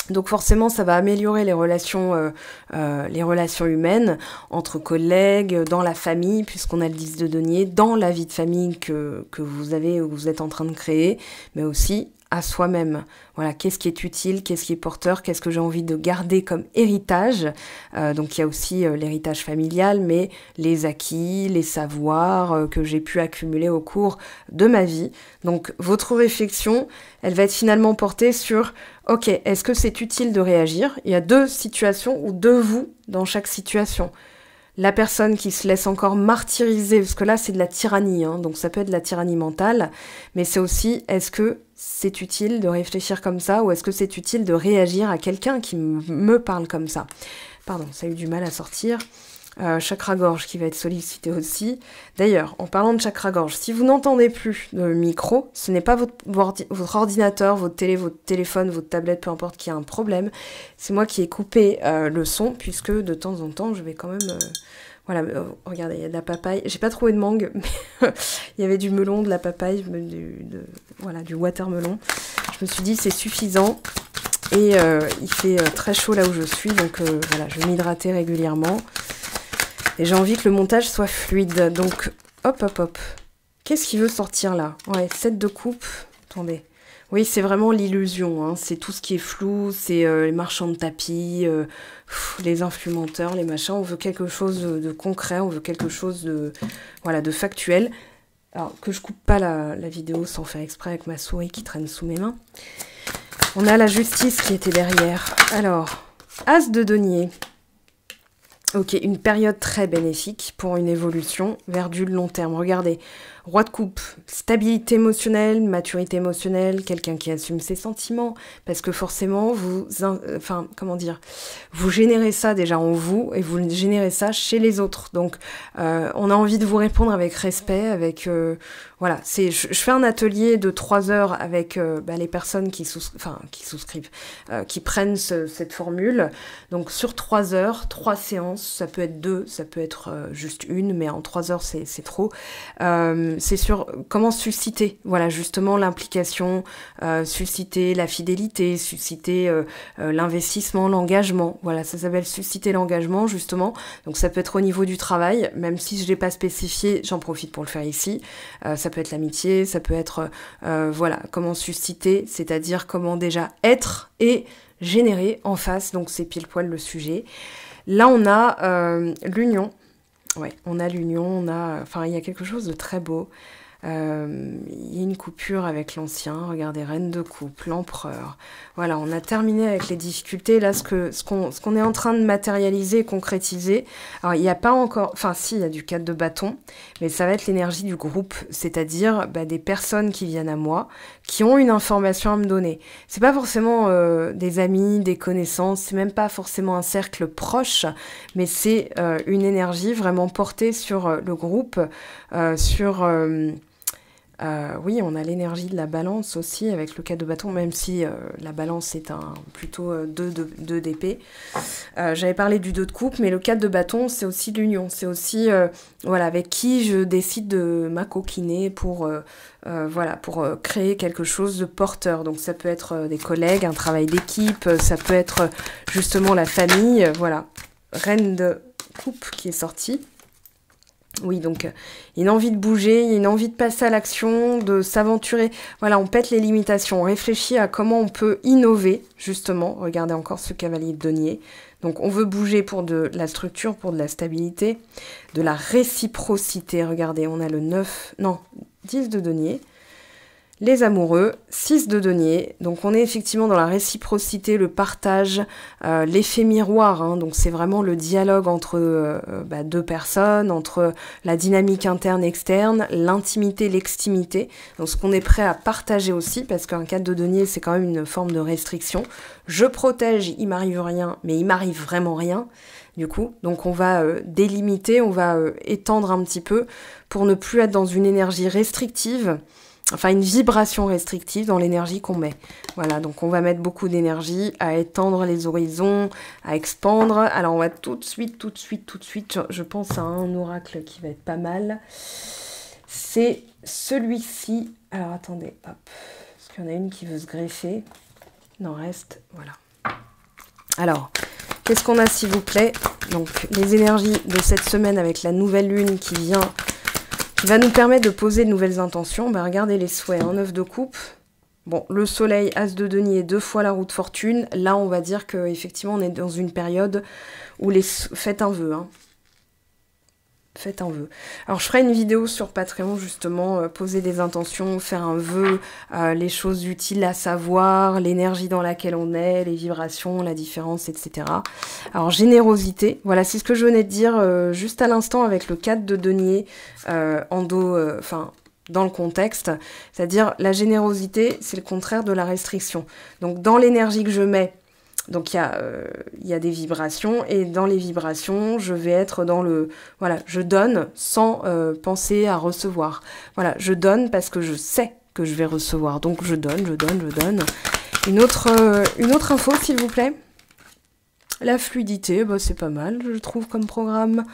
Donc forcément, ça va améliorer les relations humaines, entre collègues, dans la famille, puisqu'on a le 10 de denier, dans la vie de famille que vous avez ou que vous êtes en train de créer, mais aussi à soi-même. Voilà, qu'est-ce qui est utile, qu'est-ce qui est porteur, qu'est-ce que j'ai envie de garder comme héritage. Donc il y a aussi l'héritage familial, mais les acquis, les savoirs que j'ai pu accumuler au cours de ma vie. Donc votre réflexion, elle va être finalement portée sur, ok, est-ce que c'est utile de réagir? Il y a 2 situations ou 2 vous dans chaque situation. La personne qui se laisse encore martyriser, parce que là c'est de la tyrannie, hein, donc ça peut être de la tyrannie mentale, mais c'est aussi, est-ce que c'est utile de réfléchir comme ça, ou est-ce que c'est utile de réagir à quelqu'un qui me parle comme ça? Pardon, ça a eu du mal à sortir. Chakra-gorge qui va être sollicité aussi. D'ailleurs, en parlant de chakra-gorge, si vous n'entendez plus le micro, ce n'est pas votre ordinateur, votre télé, votre téléphone, votre tablette, peu importe, qui a un problème. C'est moi qui ai coupé le son, puisque de temps en temps, je vais quand même... Voilà, regardez, il y a de la papaye. J'ai pas trouvé de mangue, mais il y avait du melon, de la papaye, voilà, du watermelon. Je me suis dit, c'est suffisant. Et il fait très chaud là où je suis, donc voilà, je vais m'hydrater régulièrement. Et j'ai envie que le montage soit fluide. Donc, hop, hop, hop. Qu'est-ce qui veut sortir là? Ouais, 7 de coupe. Attendez. Oui, c'est vraiment l'illusion, hein. C'est tout ce qui est flou, c'est les marchands de tapis, les influenceurs, les machins. On veut quelque chose de concret, on veut quelque chose de, voilà, de factuel. Alors, que je coupe pas la vidéo sans faire exprès avec ma souris qui traîne sous mes mains. On a la justice qui était derrière. Alors, As de denier. Ok, une période très bénéfique pour une évolution vers du long terme. Regardez, roi de coupe, stabilité émotionnelle, maturité émotionnelle, quelqu'un qui assume ses sentiments, parce que forcément, vous générez ça déjà en vous et vous générez ça chez les autres. Donc, on a envie de vous répondre avec respect, avec... voilà, je fais un atelier de 3 heures avec les personnes qui souscrivent, qui prennent cette formule. Donc, sur 3 heures, 3 séances, ça peut être 2, ça peut être juste une, mais en 3 heures, c'est trop. C'est sur comment susciter, voilà, justement l'implication, susciter la fidélité, susciter l'investissement, l'engagement. Voilà, ça s'appelle susciter l'engagement, justement. Donc, ça peut être au niveau du travail, même si je ne l'ai pas spécifié, j'en profite pour le faire ici. Ça peut être l'amitié, ça peut être, voilà, comment susciter, c'est-à-dire comment déjà être et générer en face, donc c'est pile poil le sujet. Là, on a l'union. Ouais, on a l'union, il y a quelque chose de très beau. Il y a une coupure avec l'ancien, regardez, reine de coupe, l'empereur. Voilà, on a terminé avec les difficultés. Là, ce qu'on est en train de matérialiser, concrétiser. Alors, il n'y a pas encore... Enfin, si, il y a du 4 de bâton, mais ça va être l'énergie du groupe, c'est-à-dire des personnes qui viennent à moi, qui ont une information à me donner. C'est pas forcément des amis, des connaissances, c'est même pas forcément un cercle proche, mais c'est une énergie vraiment portée sur le groupe, oui, on a l'énergie de la balance aussi avec le 4 de bâton, même si la balance est plutôt 2 d'épée. J'avais parlé du 2 de coupe, mais le 4 de bâton, c'est aussi l'union. C'est aussi voilà, avec qui je décide de m'acoquiner pour créer quelque chose de porteur. Donc ça peut être des collègues, un travail d'équipe, ça peut être justement la famille. Voilà, reine de coupe qui est sortie. Oui, donc il y a une envie de bouger, il y a une envie de passer à l'action, de s'aventurer. Voilà, on pète les limitations, on réfléchit à comment on peut innover, justement. Regardez encore ce cavalier de denier. Donc on veut bouger pour de la structure, pour de la stabilité, de la réciprocité. Regardez, on a le 10 de denier. Les amoureux, 6 de denier, donc on est effectivement dans la réciprocité, le partage, l'effet miroir, hein, donc c'est vraiment le dialogue entre 2 personnes, entre la dynamique interne-externe, l'intimité, l'extimité, donc ce qu'on est prêt à partager aussi, parce qu'un 4 de denier c'est quand même une forme de restriction. Je protège, il m'arrive rien, mais il m'arrive vraiment rien. Du coup, donc on va délimiter, on va étendre un petit peu pour ne plus être dans une énergie restrictive, enfin une vibration restrictive dans l'énergie qu'on met. Voilà, donc on va mettre beaucoup d'énergie à étendre les horizons, à expandre. Alors on va tout de suite, je pense à un oracle qui va être pas mal. C'est celui-ci. Alors attendez, hop, parce qu'il y en a une qui veut se greffer. Il en reste, voilà. Alors, qu'est-ce qu'on a s'il vous plaît? Donc les énergies de cette semaine avec la nouvelle lune qui vient... qui va nous permettre de poser de nouvelles intentions. Regardez les souhaits, 9 de coupe. Bon, le soleil, as de denier, 2 fois la roue de fortune. Là, on va dire qu'effectivement, on est dans une période où faites un vœu. Hein. Faites un vœu. Alors, je ferai une vidéo sur Patreon, justement, poser des intentions, faire un vœu, les choses utiles à savoir, l'énergie dans laquelle on est, les vibrations, la différence, etc. Alors, générosité, voilà, c'est ce que je venais de dire juste à l'instant avec le 4 de denier dans le contexte. C'est-à-dire, la générosité, c'est le contraire de la restriction. Donc, dans l'énergie que je mets, donc il y a des vibrations, et dans les vibrations, je vais être dans le... Voilà, je donne sans penser à recevoir. Voilà, je donne parce que je sais que je vais recevoir. Donc je donne. Une autre info, s'il vous plaît. La fluidité, c'est pas mal, je trouve, comme programme.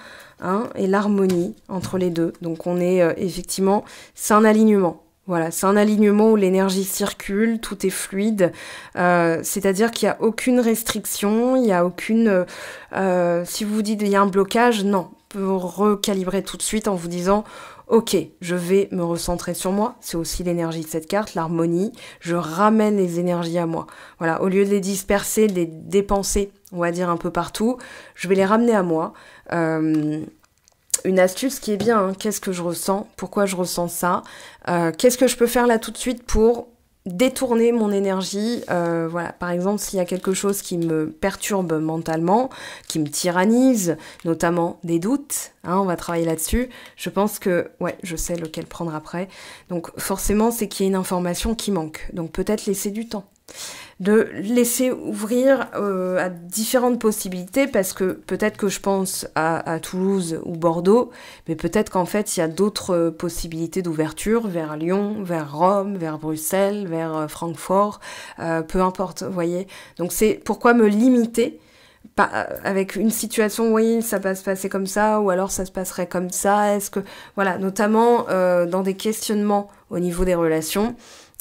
Hein, et l'harmonie entre les deux. Donc on est effectivement... C'est un alignement. Voilà, c'est un alignement où l'énergie circule, tout est fluide, c'est-à-dire qu'il n'y a aucune restriction, il n'y a aucune... si vous vous dites qu'il y a un blocage, non, vous recalibrer tout de suite en vous disant « ok, je vais me recentrer sur moi, c'est aussi l'énergie de cette carte, l'harmonie, je ramène les énergies à moi. Voilà, au lieu de les disperser, de les dépenser, on va dire un peu partout, je vais les ramener à moi. Une astuce qui est bien, hein, qu'est-ce que je ressens, pourquoi je ressens ça, qu'est-ce que je peux faire là tout de suite pour détourner mon énergie, voilà, par exemple s'il y a quelque chose qui me perturbe mentalement, qui me tyrannise, notamment des doutes, hein, on va travailler là-dessus, je pense que, ouais, je sais lequel prendre après, donc forcément c'est qu'il y a une information qui manque, donc peut-être laisser du temps, de laisser ouvrir à différentes possibilités, parce que peut-être que je pense à Toulouse ou Bordeaux, mais peut-être qu'en fait il y a d'autres possibilités d'ouverture vers Lyon, vers Rome, vers Bruxelles, vers Francfort, peu importe, vous voyez. Donc c'est pourquoi me limiter avec une situation, oui, ça va se passer comme ça, ou alors ça se passerait comme ça, est-ce que... Voilà, notamment dans des questionnements au niveau des relations,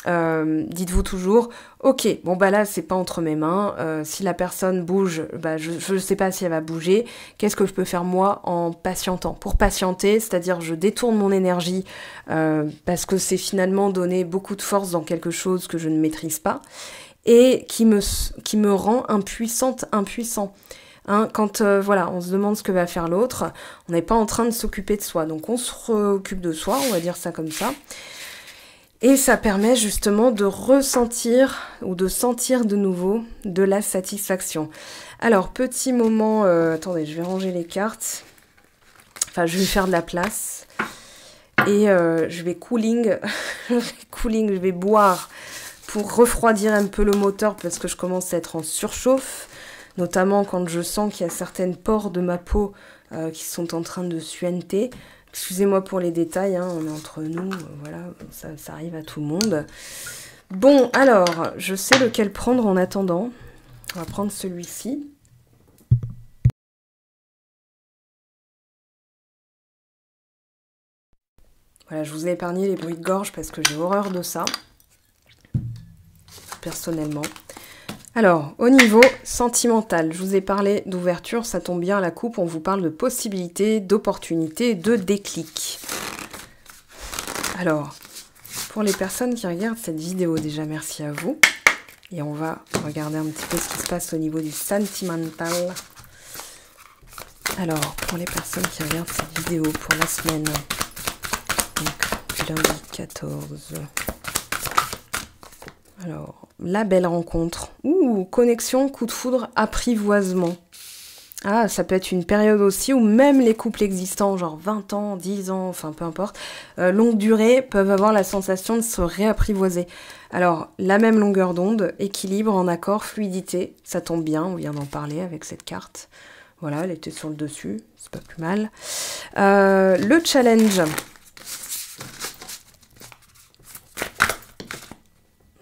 dites-vous toujours, ok, bon bah là c'est pas entre mes mains, si la personne bouge, bah je sais pas si elle va bouger, qu'est-ce que je peux faire moi en patientant? Pour patienter, c'est-à-dire je détourne mon énergie parce que c'est finalement donner beaucoup de force dans quelque chose que je ne maîtrise pas et qui me rend impuissante, impuissant. Hein, quand voilà, on se demande ce que va faire l'autre, on n'est pas en train de s'occuper de soi, donc on se occupe de soi, on va dire ça comme ça. Et ça permet justement de ressentir ou de sentir de nouveau de la satisfaction. Alors, petit moment... attendez, je vais ranger les cartes. Enfin, je vais faire de la place. Et je vais cooling. Je vais boire pour refroidir un peu le moteur parce que je commence à être en surchauffe. Notamment quand je sens qu'il y a certaines pores de ma peau qui sont en train de suinter. Excusez-moi pour les détails, hein, on est entre nous, voilà, ça arrive à tout le monde. Bon, alors, je sais lequel prendre en attendant. On va prendre celui-ci. Voilà, je vous ai épargné les bruits de gorge parce que j'ai horreur de ça, personnellement. Alors, au niveau sentimental, je vous ai parlé d'ouverture, ça tombe bien à la coupe, on vous parle de possibilités, d'opportunités, de déclics. Alors, pour les personnes qui regardent cette vidéo, déjà merci à vous. Et on va regarder un petit peu ce qui se passe au niveau du sentimental. Alors, pour les personnes qui regardent cette vidéo pour la semaine, donc du lundi 14... Alors, la belle rencontre. Ouh, connexion, coup de foudre, apprivoisement. Ah, ça peut être une période aussi où même les couples existants, genre 20 ans, 10 ans, enfin peu importe, longue durée, peuvent avoir la sensation de se réapprivoiser. Alors, la même longueur d'onde, équilibre, en accord, fluidité, ça tombe bien, on vient d'en parler avec cette carte. Voilà, elle était sur le dessus, c'est pas plus mal. Le challenge.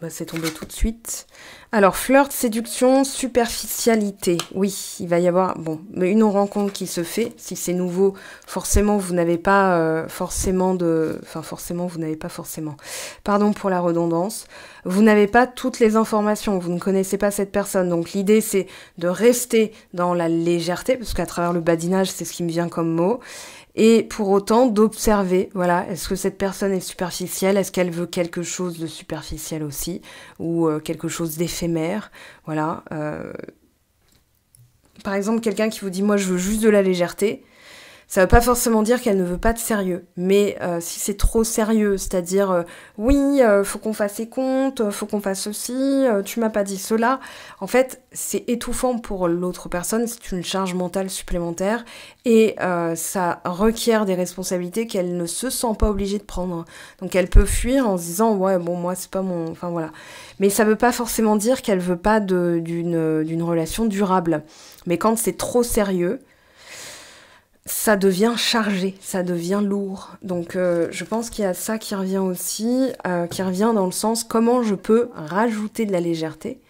Bah, c'est tombé tout de suite. Alors, flirt, séduction, superficialité. Oui, il va y avoir une rencontre qui se fait. Si c'est nouveau, forcément, vous n'avez pas forcément de... Enfin, forcément, vous n'avez pas forcément... Pardon pour la redondance. Vous n'avez pas toutes les informations. Vous ne connaissez pas cette personne. Donc, l'idée, c'est de rester dans la légèreté, parce qu'à travers le badinage, c'est ce qui me vient comme mot. Et pour autant, d'observer, voilà, est-ce que cette personne est superficielle? Est-ce qu'elle veut quelque chose de superficiel aussi? Ou quelque chose d'éphémère? Voilà. Par exemple, quelqu'un qui vous dit « moi, je veux juste de la légèreté », ça ne veut pas forcément dire qu'elle ne veut pas de sérieux. Mais si c'est trop sérieux, c'est-à-dire oui, faut qu'on fasse ses comptes, faut qu'on fasse ceci, tu m'as pas dit cela. En fait, c'est étouffant pour l'autre personne, c'est une charge mentale supplémentaire et ça requiert des responsabilités qu'elle ne se sent pas obligée de prendre. Donc elle peut fuir en se disant ouais bon moi c'est pas mon... Enfin voilà. Mais ça veut pas forcément dire qu'elle veut pas d'une relation durable. Mais quand c'est trop sérieux, ça devient chargé, ça devient lourd. Donc je pense qu'il y a ça qui revient aussi, qui revient dans le sens comment je peux rajouter de la légèreté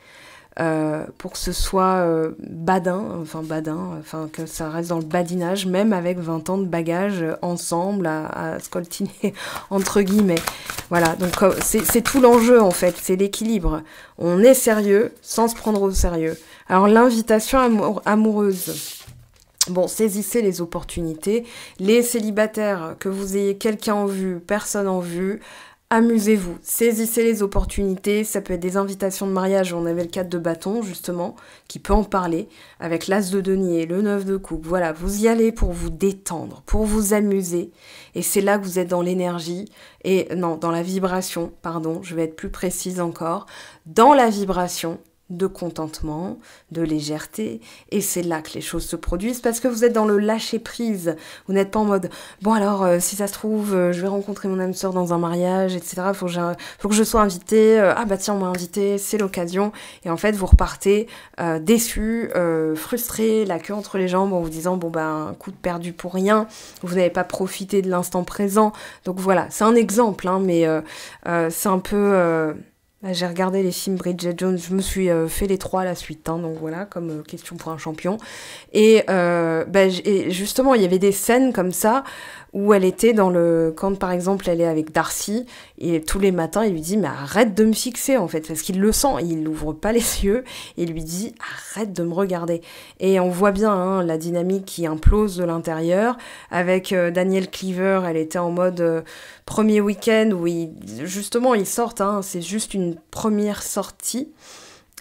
pour que ce soit badin, enfin que ça reste dans le badinage, même avec 20 ans de bagages ensemble à scoltiner, entre guillemets. Voilà, donc c'est tout l'enjeu en fait, c'est l'équilibre. On est sérieux sans se prendre au sérieux. Alors l'invitation amoureuse... Bon, saisissez les opportunités. Les célibataires, que vous ayez quelqu'un en vue, personne en vue, amusez-vous. Saisissez les opportunités. Ça peut être des invitations de mariage. On avait le 4 de bâton, justement, qui peut en parler, avec l'as de denier, le 9 de coupe. Voilà, vous y allez pour vous détendre, pour vous amuser. Et c'est là que vous êtes dans l'énergie. Et non, dans la vibration, pardon, je vais être plus précise encore. Dans la vibration de contentement, de légèreté, et c'est là que les choses se produisent parce que vous êtes dans le lâcher-prise. Vous n'êtes pas en mode « Bon alors, si ça se trouve, je vais rencontrer mon âme sœur dans un mariage, etc. Faut que je sois invitée. Ah bah tiens, on m'a invitée, c'est l'occasion. » Et en fait, vous repartez déçu, frustré, la queue entre les jambes en vous disant « Bon bah, un coup de perdu pour rien. » Vous n'avez pas profité de l'instant présent. Donc voilà, c'est un exemple, hein, mais c'est un peu... J'ai regardé les films Bridget Jones, je me suis fait les 3 à la suite, hein, donc voilà, comme question pour un champion. Et justement, il y avait des scènes comme ça, où elle était quand par exemple elle est avec Darcy, et tous les matins il lui dit « Mais arrête de me fixer en fait », parce qu'il le sent, il n'ouvre pas les yeux, et il lui dit « Arrête de me regarder ». Et on voit bien hein, la dynamique qui implose de l'intérieur, avec Daniel Cleaver, elle était en mode premier week-end, où justement ils sortent, hein, c'est juste une première sortie,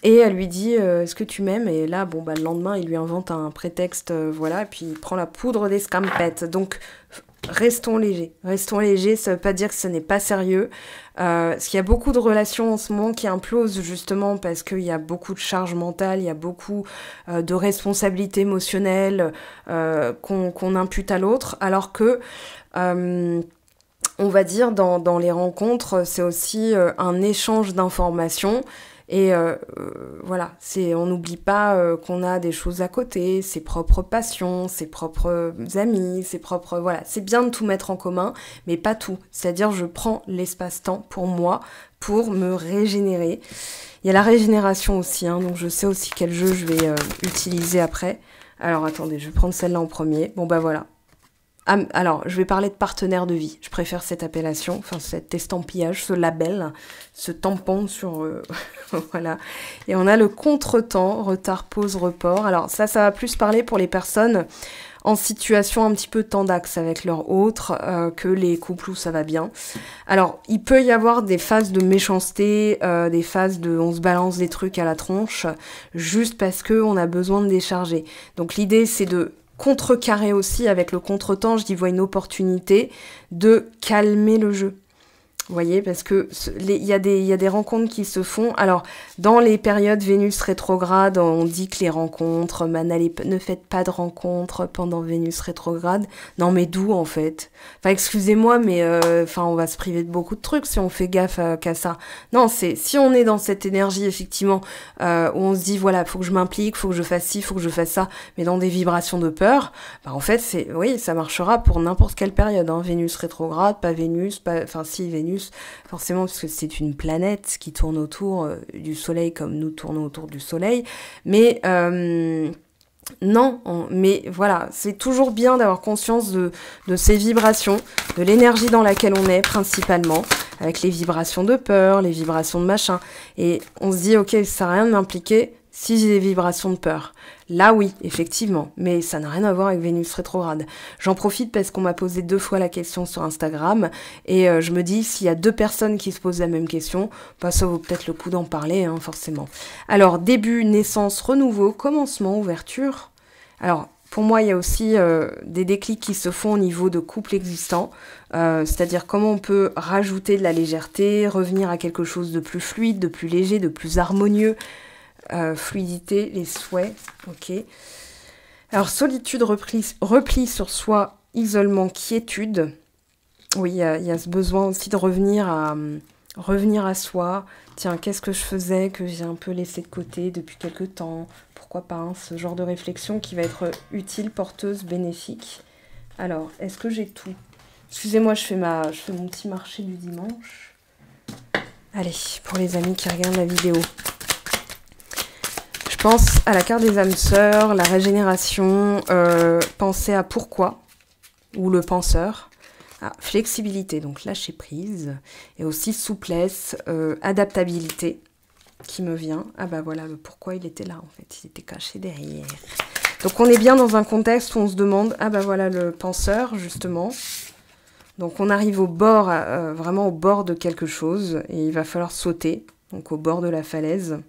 et elle lui dit est-ce que tu m'aimes, et là bon bah le lendemain il lui invente un prétexte, voilà, et puis il prend la poudre des scampettes. Donc restons légers, ça veut pas dire que ce n'est pas sérieux, parce qu'il y a beaucoup de relations en ce moment qui implosent justement parce qu'il y a beaucoup de charge mentale, il y a beaucoup de responsabilités émotionnelles qu'on impute à l'autre, alors que on va dire dans les rencontres, c'est aussi un échange d'informations. Et voilà, on n'oublie pas qu'on a des choses à côté, ses propres passions, ses propres amis, voilà, c'est bien de tout mettre en commun, mais pas tout. C'est-à-dire, je prends l'espace-temps pour moi, pour me régénérer. Il y a la régénération aussi, hein, donc je sais aussi quel jeu je vais utiliser après. Alors attendez, je vais prendre celle-là en premier. Bon bah voilà. Alors, je vais parler de partenaire de vie. Je préfère cette appellation, enfin cet estampillage, ce label, ce tampon sur... voilà. Et on a le contretemps, retard, pause, report. Alors ça va plus parler pour les personnes en situation un petit peu tendax avec leur autre, que les couples où ça va bien. Alors, il peut y avoir des phases de méchanceté, des phases de on se balance des trucs à la tronche, juste parce qu'on a besoin de décharger. Donc l'idée, c'est de contrecarrer aussi avec le contretemps, je dis vois une opportunité de calmer le jeu. Vous voyez, parce que il y a des rencontres qui se font. Alors, dans les périodes Vénus rétrograde, on dit que les rencontres, ne faites pas de rencontres pendant Vénus rétrograde. Non, mais d'où, en fait? Enfin, excusez-moi, mais on va se priver de beaucoup de trucs si on fait gaffe qu'à ça. Non, si on est dans cette énergie, effectivement, où on se dit, voilà, faut que je m'implique, faut que je fasse ci, faut que je fasse ça, mais dans des vibrations de peur, bah, en fait, oui, ça marchera pour n'importe quelle période, hein. Vénus rétrograde, pas Vénus, si, Vénus, forcément, parce que c'est une planète qui tourne autour du Soleil comme nous tournons autour du Soleil. Mais non, mais voilà, c'est toujours bien d'avoir conscience de ces vibrations, de l'énergie dans laquelle on est principalement, avec les vibrations de peur, les vibrations de machin. Et on se dit, ok, ça sert à rien de m'impliquer si j'ai des vibrations de peur. Là, oui, effectivement, mais ça n'a rien à voir avec Vénus rétrograde. J'en profite parce qu'on m'a posé 2 fois la question sur Instagram, et je me dis, s'il y a 2 personnes qui se posent la même question, bah, ça vaut peut-être le coup d'en parler, hein, forcément. Alors, début, naissance, renouveau, commencement, ouverture. Alors, pour moi, il y a aussi des déclics qui se font au niveau de couple existant, c'est-à-dire comment on peut rajouter de la légèreté, revenir à quelque chose de plus fluide, de plus léger, de plus harmonieux. Fluidité, les souhaits, ok. Alors, solitude, repli sur soi, isolement, quiétude. Oui, il y a ce besoin aussi de revenir à soi. Tiens, qu'est-ce que je faisais que j'ai un peu laissé de côté depuis quelque temps? Pourquoi pas, hein, ce genre de réflexion qui va être utile, porteuse, bénéfique. Alors, est-ce que j'ai tout? Excusez-moi, je fais mon petit marché du dimanche. Allez, pour les amis qui regardent la vidéo. Je pense à la carte des âmes sœurs, la régénération, penser à pourquoi, ou le penseur. Ah, flexibilité, donc lâcher prise, et aussi souplesse, adaptabilité, qui me vient. Ah bah voilà, le pourquoi il était là en fait, il était caché derrière. Donc on est bien dans un contexte où on se demande, ah bah voilà le penseur justement. Donc on arrive au bord, vraiment au bord de quelque chose, et il va falloir sauter, donc au bord de la falaise.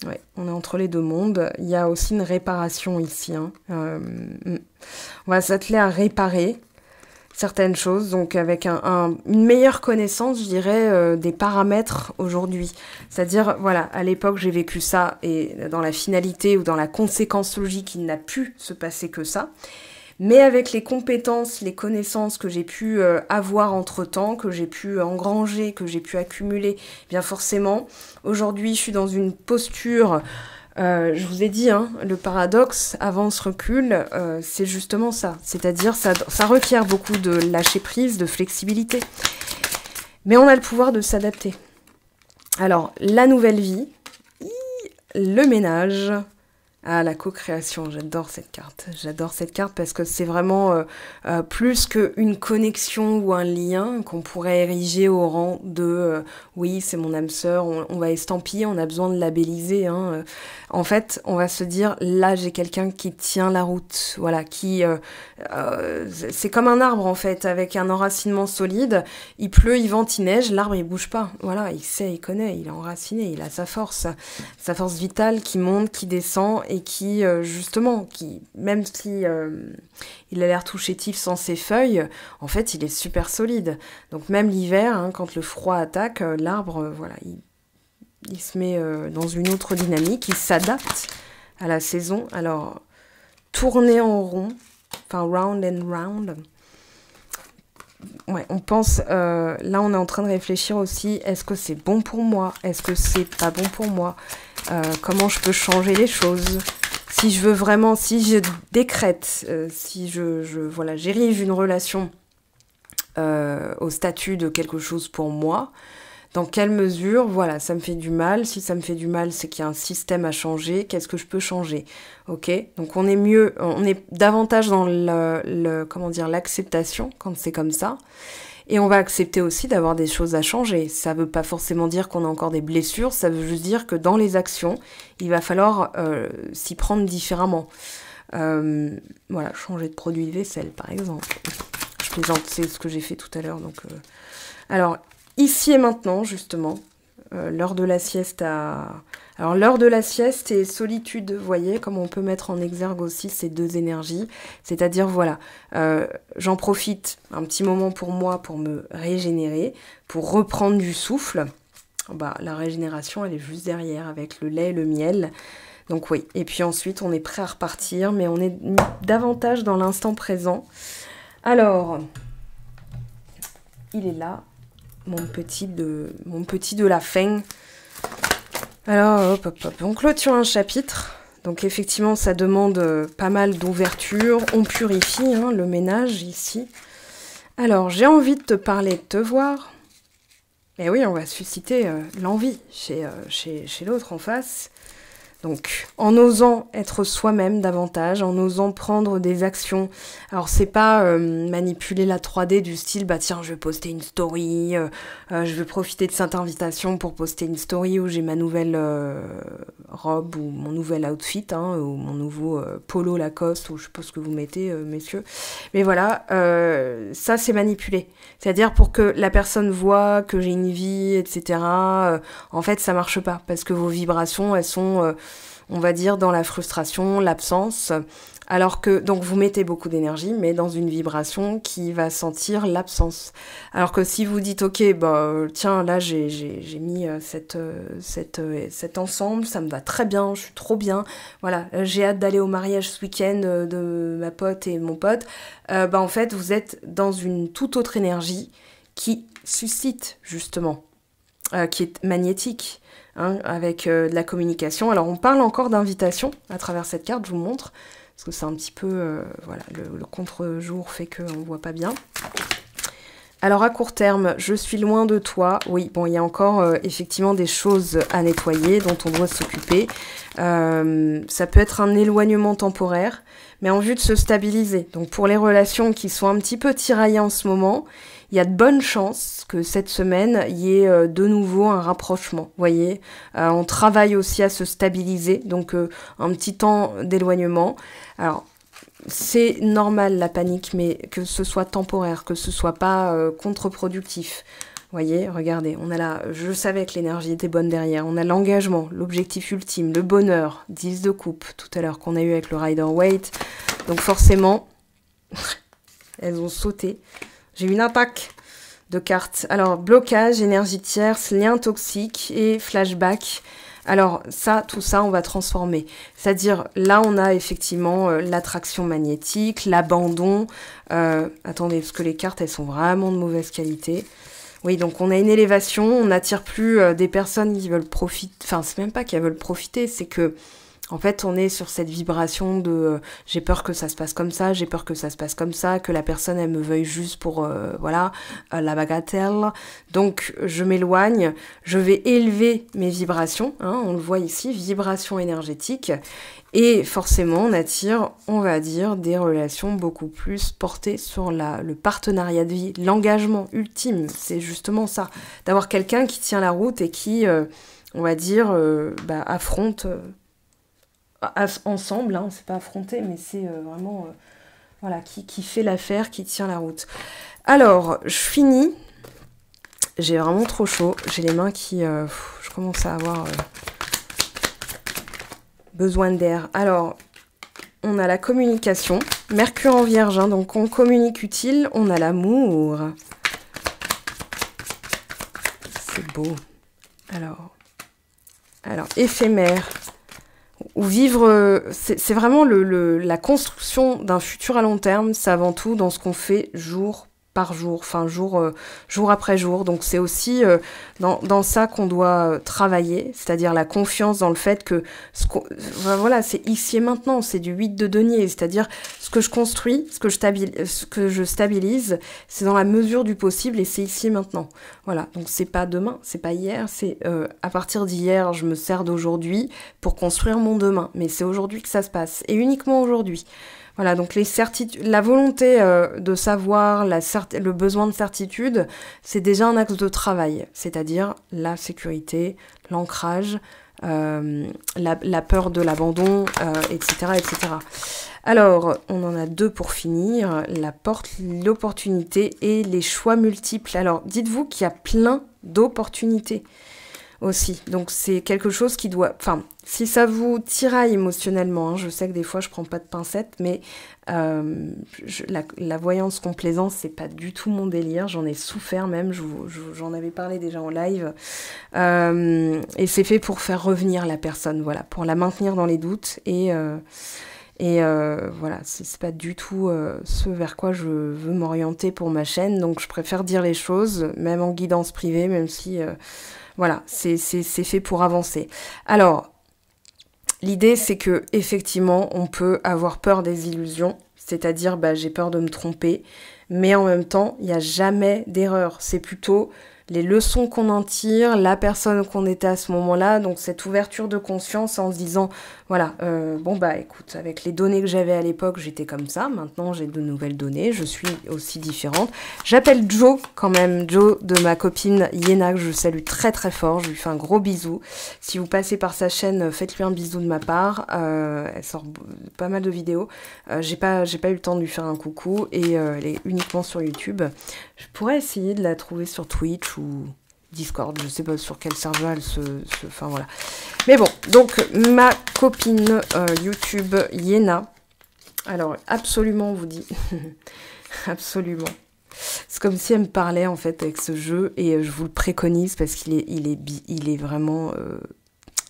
Ouais, on est entre les deux mondes. Il y a aussi une réparation ici. Hein. On va s'atteler à réparer certaines choses, donc avec une meilleure connaissance, je dirais, des paramètres aujourd'hui. C'est-à-dire, voilà, à l'époque, j'ai vécu ça, et dans la finalité ou dans la conséquence logique, il n'a pu se passer que ça. Mais avec les compétences, les connaissances que j'ai pu avoir entre-temps, que j'ai pu engranger, que j'ai pu accumuler, eh bien forcément, aujourd'hui, je suis dans une posture, je vous ai dit, hein, le paradoxe, avance, recule, c'est justement ça. C'est-à-dire, ça requiert beaucoup de lâcher-prise, de flexibilité. Mais on a le pouvoir de s'adapter. Alors, la nouvelle vie, le ménage... Ah, la co-création, j'adore cette carte. J'adore cette carte parce que c'est vraiment plus qu'une connexion ou un lien qu'on pourrait ériger au rang de oui, c'est mon âme sœur, on va estampiller, on a besoin de labelliser. Hein. En fait, on va se dire, là, j'ai quelqu'un qui tient la route. Voilà, c'est comme un arbre, en fait, avec un enracinement solide. Il pleut, il vente, il neige, l'arbre, il bouge pas. Voilà, il sait, il connaît, il est enraciné, il a sa force vitale qui monte, qui descend, et qui, justement, même si il a l'air tout chétif sans ses feuilles, en fait, il est super solide. Donc même l'hiver, hein, quand le froid attaque, l'arbre, voilà, il se met dans une autre dynamique, il s'adapte à la saison. Alors, tourner en rond, enfin round and round. Ouais, on pense, là on est en train de réfléchir aussi, est-ce que c'est bon pour moi? Est-ce que c'est pas bon pour moi? Comment je peux changer les choses? Si je veux vraiment, si je décrète, si voilà, j'érige une relation au statut de quelque chose pour moi, dans quelle mesure, voilà, ça me fait du mal. Si ça me fait du mal, c'est qu'il y a un système à changer. Qu'est-ce que je peux changer? Ok, donc on est davantage dans comment dire, l'acceptation quand c'est comme ça. Et on va accepter aussi d'avoir des choses à changer. Ça ne veut pas forcément dire qu'on a encore des blessures, ça veut juste dire que dans les actions, il va falloir s'y prendre différemment. Voilà, changer de produit de vaisselle, par exemple. Je plaisante, c'est ce que j'ai fait tout à l'heure. Donc, alors, ici et maintenant, justement, l'heure de la sieste Alors, l'heure de la sieste et solitude, vous voyez, comme on peut mettre en exergue aussi ces deux énergies. C'est-à-dire, voilà, j'en profite un petit moment pour moi, pour me régénérer, pour reprendre du souffle. Bah, la régénération, elle est juste derrière, avec le lait et le miel. Donc oui, et puis ensuite, on est prêt à repartir, mais on est davantage dans l'instant présent. Alors, il est là, mon petit de la fin. Alors, hop, hop, hop, on clôture un chapitre. Donc effectivement, ça demande pas mal d'ouverture. On purifie hein, le ménage ici. Alors, j'ai envie de te parler, de te voir. Et oui, on va susciter l'envie chez l'autre en face. Donc, en osant être soi-même davantage, en osant prendre des actions. Alors, c'est pas manipuler la 3D du style, bah tiens, je vais poster une story, je vais profiter de cette invitation pour poster une story où j'ai ma nouvelle robe ou mon nouvel outfit, hein, ou mon nouveau polo Lacoste, ou je sais pas ce que vous mettez, messieurs. Mais voilà, ça, c'est manipuler. C'est-à-dire pour que la personne voit que j'ai une vie, etc. En fait, ça marche pas, parce que vos vibrations, elles sont... on va dire dans la frustration, l'absence, alors que, donc vous mettez beaucoup d'énergie, mais dans une vibration qui va sentir l'absence. Alors que si vous dites, ok, bah tiens, là j'ai mis cet ensemble, ça me va très bien, je suis trop bien, voilà, j'ai hâte d'aller au mariage ce week-end de ma pote et mon pote, bah en fait vous êtes dans une toute autre énergie qui suscite justement, qui est magnétique. Hein, avec de la communication. Alors on parle encore d'invitation à travers cette carte, je vous montre, parce que c'est un petit peu, voilà, le contre-jour fait qu'on ne voit pas bien. Alors à court terme, je suis loin de toi. Oui, bon, il y a encore effectivement des choses à nettoyer dont on doit s'occuper. Ça peut être un éloignement temporaire, mais en vue de se stabiliser. Donc pour les relations qui sont un petit peu tiraillées en ce moment, il y a de bonnes chances que cette semaine, il y ait de nouveau un rapprochement. Vous voyez, on travaille aussi à se stabiliser, donc un petit temps d'éloignement. Alors, c'est normal la panique, mais que ce soit temporaire, que ce soit pas contre-productif. Vous voyez, regardez, on a là, je savais que l'énergie était bonne derrière, on a l'engagement, l'objectif ultime, le bonheur, 10 de coupe tout à l'heure qu'on a eu avec le Rider-Waite. Donc forcément, elles ont sauté. J'ai une attaque de cartes. Alors, blocage, énergie tierce, lien toxique et flashback. Alors ça, tout ça, on va transformer. C'est-à-dire, là, on a effectivement l'attraction magnétique, l'abandon. Attendez, parce que les cartes, elles sont vraiment de mauvaise qualité. Oui, donc on a une élévation, on n'attire plus des personnes qui veulent profiter. Enfin, c'est même pas qu'elles veulent profiter, c'est que, en fait, on est sur cette vibration de j'ai peur que ça se passe comme ça, j'ai peur que ça se passe comme ça, que la personne, elle me veuille juste pour, voilà, la bagatelle. Donc, je m'éloigne, je vais élever mes vibrations, hein, on le voit ici, vibration énergétique. Et forcément, on attire, on va dire, des relations beaucoup plus portées sur le partenariat de vie, l'engagement ultime. C'est justement ça, d'avoir quelqu'un qui tient la route et qui, on va dire, affronte... ensemble, hein, c'est pas affronter, mais c'est vraiment, voilà, qui fait l'affaire, qui tient la route. Alors, je finis. J'ai vraiment trop chaud. J'ai les mains qui... je commence à avoir besoin d'air. Alors, on a la communication. Mercure en Vierge, hein, donc on communique utile. On a l'amour. C'est beau. Alors éphémère. Ou vivre, c'est vraiment la construction d'un futur à long terme, c'est avant tout dans ce qu'on fait jour par jour, enfin jour après jour. Donc c'est aussi dans ça qu'on doit travailler, c'est-à-dire la confiance dans le fait que, voilà, c'est ici et maintenant, c'est du 8 de denier, c'est-à-dire ce que je construis, ce que je stabilise, c'est dans la mesure du possible et c'est ici et maintenant. Voilà, donc c'est pas demain, c'est pas hier, c'est à partir d'hier, je me sers d'aujourd'hui pour construire mon demain, mais c'est aujourd'hui que ça se passe, et uniquement aujourd'hui. Voilà, donc la volonté de savoir, le besoin de certitude, c'est déjà un axe de travail, c'est-à-dire la sécurité, l'ancrage, la peur de l'abandon, etc., etc. Alors, on en a 2 pour finir, la porte, l'opportunité et les choix multiples. Alors, dites-vous qu'il y a plein d'opportunités aussi. Donc c'est quelque chose qui doit... Enfin, si ça vous tiraille émotionnellement, hein, je sais que des fois je prends pas de pincettes, mais la voyance complaisance, c'est pas du tout mon délire, j'en ai souffert même, j'en avais parlé déjà en live, et c'est fait pour faire revenir la personne, voilà, pour la maintenir dans les doutes, et voilà, c'est pas du tout ce vers quoi je veux m'orienter pour ma chaîne, donc je préfère dire les choses, même en guidance privée, même si... voilà, c'est fait pour avancer. Alors, l'idée, c'est que effectivement, on peut avoir peur des illusions, c'est-à-dire, j'ai peur de me tromper, mais en même temps, il n'y a jamais d'erreur. C'est plutôt les leçons qu'on en tire, la personne qu'on était à ce moment-là, donc cette ouverture de conscience en se disant, voilà, écoute, avec les données que j'avais à l'époque, j'étais comme ça, maintenant j'ai de nouvelles données, je suis aussi différente. J'appelle Jo quand même, Jo de ma copine Yéna, que je salue très très fort, je lui fais un gros bisou. Si vous passez par sa chaîne, faites-lui un bisou de ma part, elle sort pas mal de vidéos, j'ai pas eu le temps de lui faire un coucou, et elle est uniquement sur YouTube. Je pourrais essayer de la trouver sur Twitch ou Discord, je sais pas sur quel serveur elle enfin voilà. Mais bon, donc ma copine YouTube Yéna, alors absolument on vous dit, absolument. C'est comme si elle me parlait en fait avec ce jeu, et je vous le préconise parce qu'il est vraiment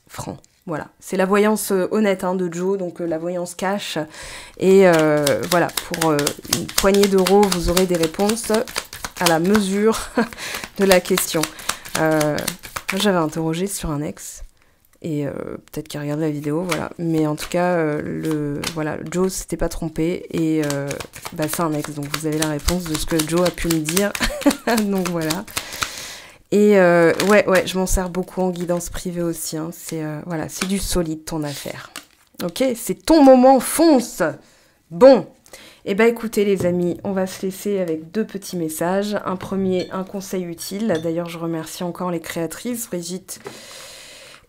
franc. Voilà, c'est la voyance honnête de Jo, donc la voyance cash. Et voilà, pour une poignée d'euros, vous aurez des réponses à la mesure de la question. Moi, j'avais interrogé sur un ex, Et peut-être qu'il regarde la vidéo, voilà. Mais en tout cas, voilà, Joe s'était pas trompé. Et c'est un ex, donc vous avez la réponse de ce que Joe a pu me dire. Donc voilà. Et ouais, je m'en sers beaucoup en guidance privée aussi. Hein. Voilà, c'est du solide ton affaire. Ok, c'est ton moment, fonce. Bon. Eh bien écoutez les amis, on va se laisser avec 2 petits messages. Un premier, un conseil utile. D'ailleurs, je remercie encore les créatrices, Brigitte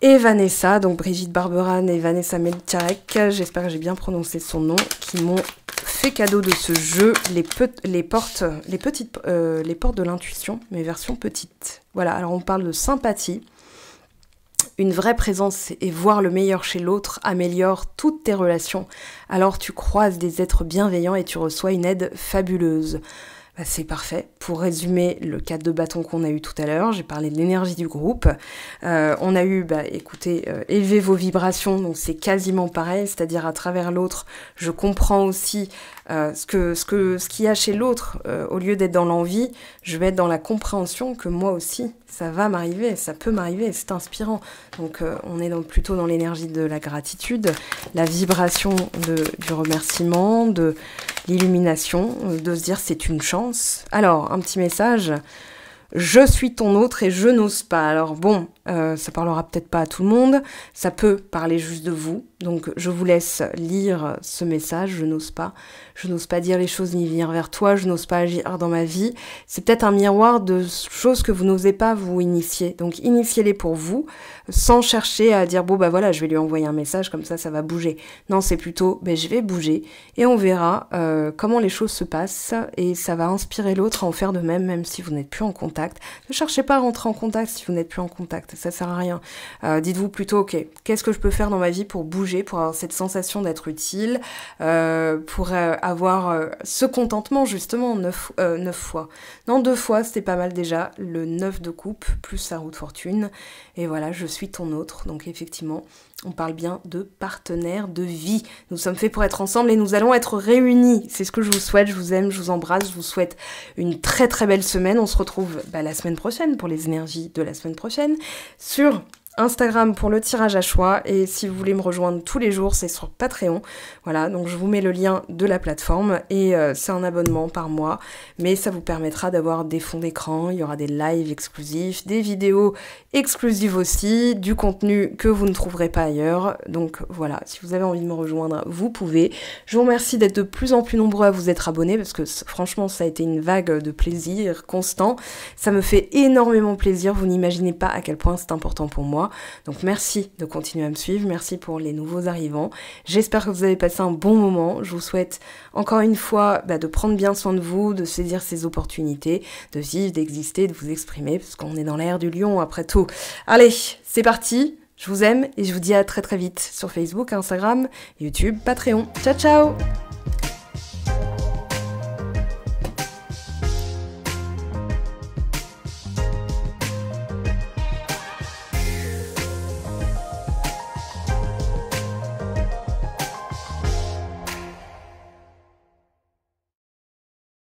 et Vanessa. Donc Brigitte Barberan et Vanessa Melcharek, j'espère que j'ai bien prononcé son nom, qui m'ont fait cadeau de ce jeu, les portes de l'intuition, mais version petite. Voilà, alors on parle de sympathie. Une vraie présence et voir le meilleur chez l'autre améliore toutes tes relations. Alors tu croises des êtres bienveillants et tu reçois une aide fabuleuse. C'est parfait. Pour résumer le 4 de bâton qu'on a eu tout à l'heure, j'ai parlé de l'énergie du groupe. On a eu, écoutez, élever vos vibrations, donc c'est quasiment pareil, c'est-à-dire à travers l'autre, je comprends aussi ce qu'il y a chez l'autre. Au lieu d'être dans l'envie, je vais être dans la compréhension que moi aussi, ça va m'arriver, ça peut m'arriver, c'est inspirant. Donc on est plutôt dans l'énergie de la gratitude, la vibration du remerciement, de l'illumination, de se dire c'est une chance. Alors, un petit message, je suis ton autre et je n'ose pas. Alors bon, ça parlera peut-être pas à tout le monde, ça peut parler juste de vous. Donc je vous laisse lire ce message, je n'ose pas. Je n'ose pas dire les choses ni venir vers toi, je n'ose pas agir dans ma vie. C'est peut-être un miroir de choses que vous n'osez pas vous initier. Donc initiez-les pour vous, sans chercher à dire bon voilà, je vais lui envoyer un message, comme ça va bouger. Non, c'est plutôt je vais bouger et on verra comment les choses se passent et ça va inspirer l'autre à en faire de même, même si vous n'êtes plus en contact. Ne cherchez pas à rentrer en contact si vous n'êtes plus en contact, ça sert à rien. Dites-vous plutôt ok, qu'est-ce que je peux faire dans ma vie pour bouger, pour avoir cette sensation d'être utile, pour avoir ce contentement justement 9 fois. Non, 2 fois, c'était pas mal déjà, le 9 de coupe, plus sa roue de fortune. Et voilà, je suis ton autre. Donc effectivement, on parle bien de partenaire de vie. Nous sommes faits pour être ensemble et nous allons être réunis. C'est ce que je vous souhaite, je vous aime, je vous embrasse, je vous souhaite une très très belle semaine. On se retrouve la semaine prochaine pour les énergies de la semaine prochaine sur Instagram pour le tirage à choix, et si vous voulez me rejoindre tous les jours, c'est sur Patreon. Voilà, donc je vous mets le lien de la plateforme, et c'est un abonnement par mois, mais ça vous permettra d'avoir des fonds d'écran, il y aura des lives exclusifs, des vidéos exclusives aussi, du contenu que vous ne trouverez pas ailleurs. Donc voilà, si vous avez envie de me rejoindre, vous pouvez. Je vous remercie d'être de plus en plus nombreux à vous être abonnés, parce que franchement, ça a été une vague de plaisir constant. Ça me fait énormément plaisir, vous n'imaginez pas à quel point c'est important pour moi. Donc merci de continuer à me suivre, merci pour les nouveaux arrivants. J'espère que vous avez passé un bon moment. Je vous souhaite encore une fois de prendre bien soin de vous, de saisir ces opportunités, de vivre, d'exister, de vous exprimer, parce qu'on est dans l'ère du lion après tout. Allez, c'est parti, je vous aime et je vous dis à très très vite sur Facebook, Instagram, YouTube, Patreon. Ciao ciao!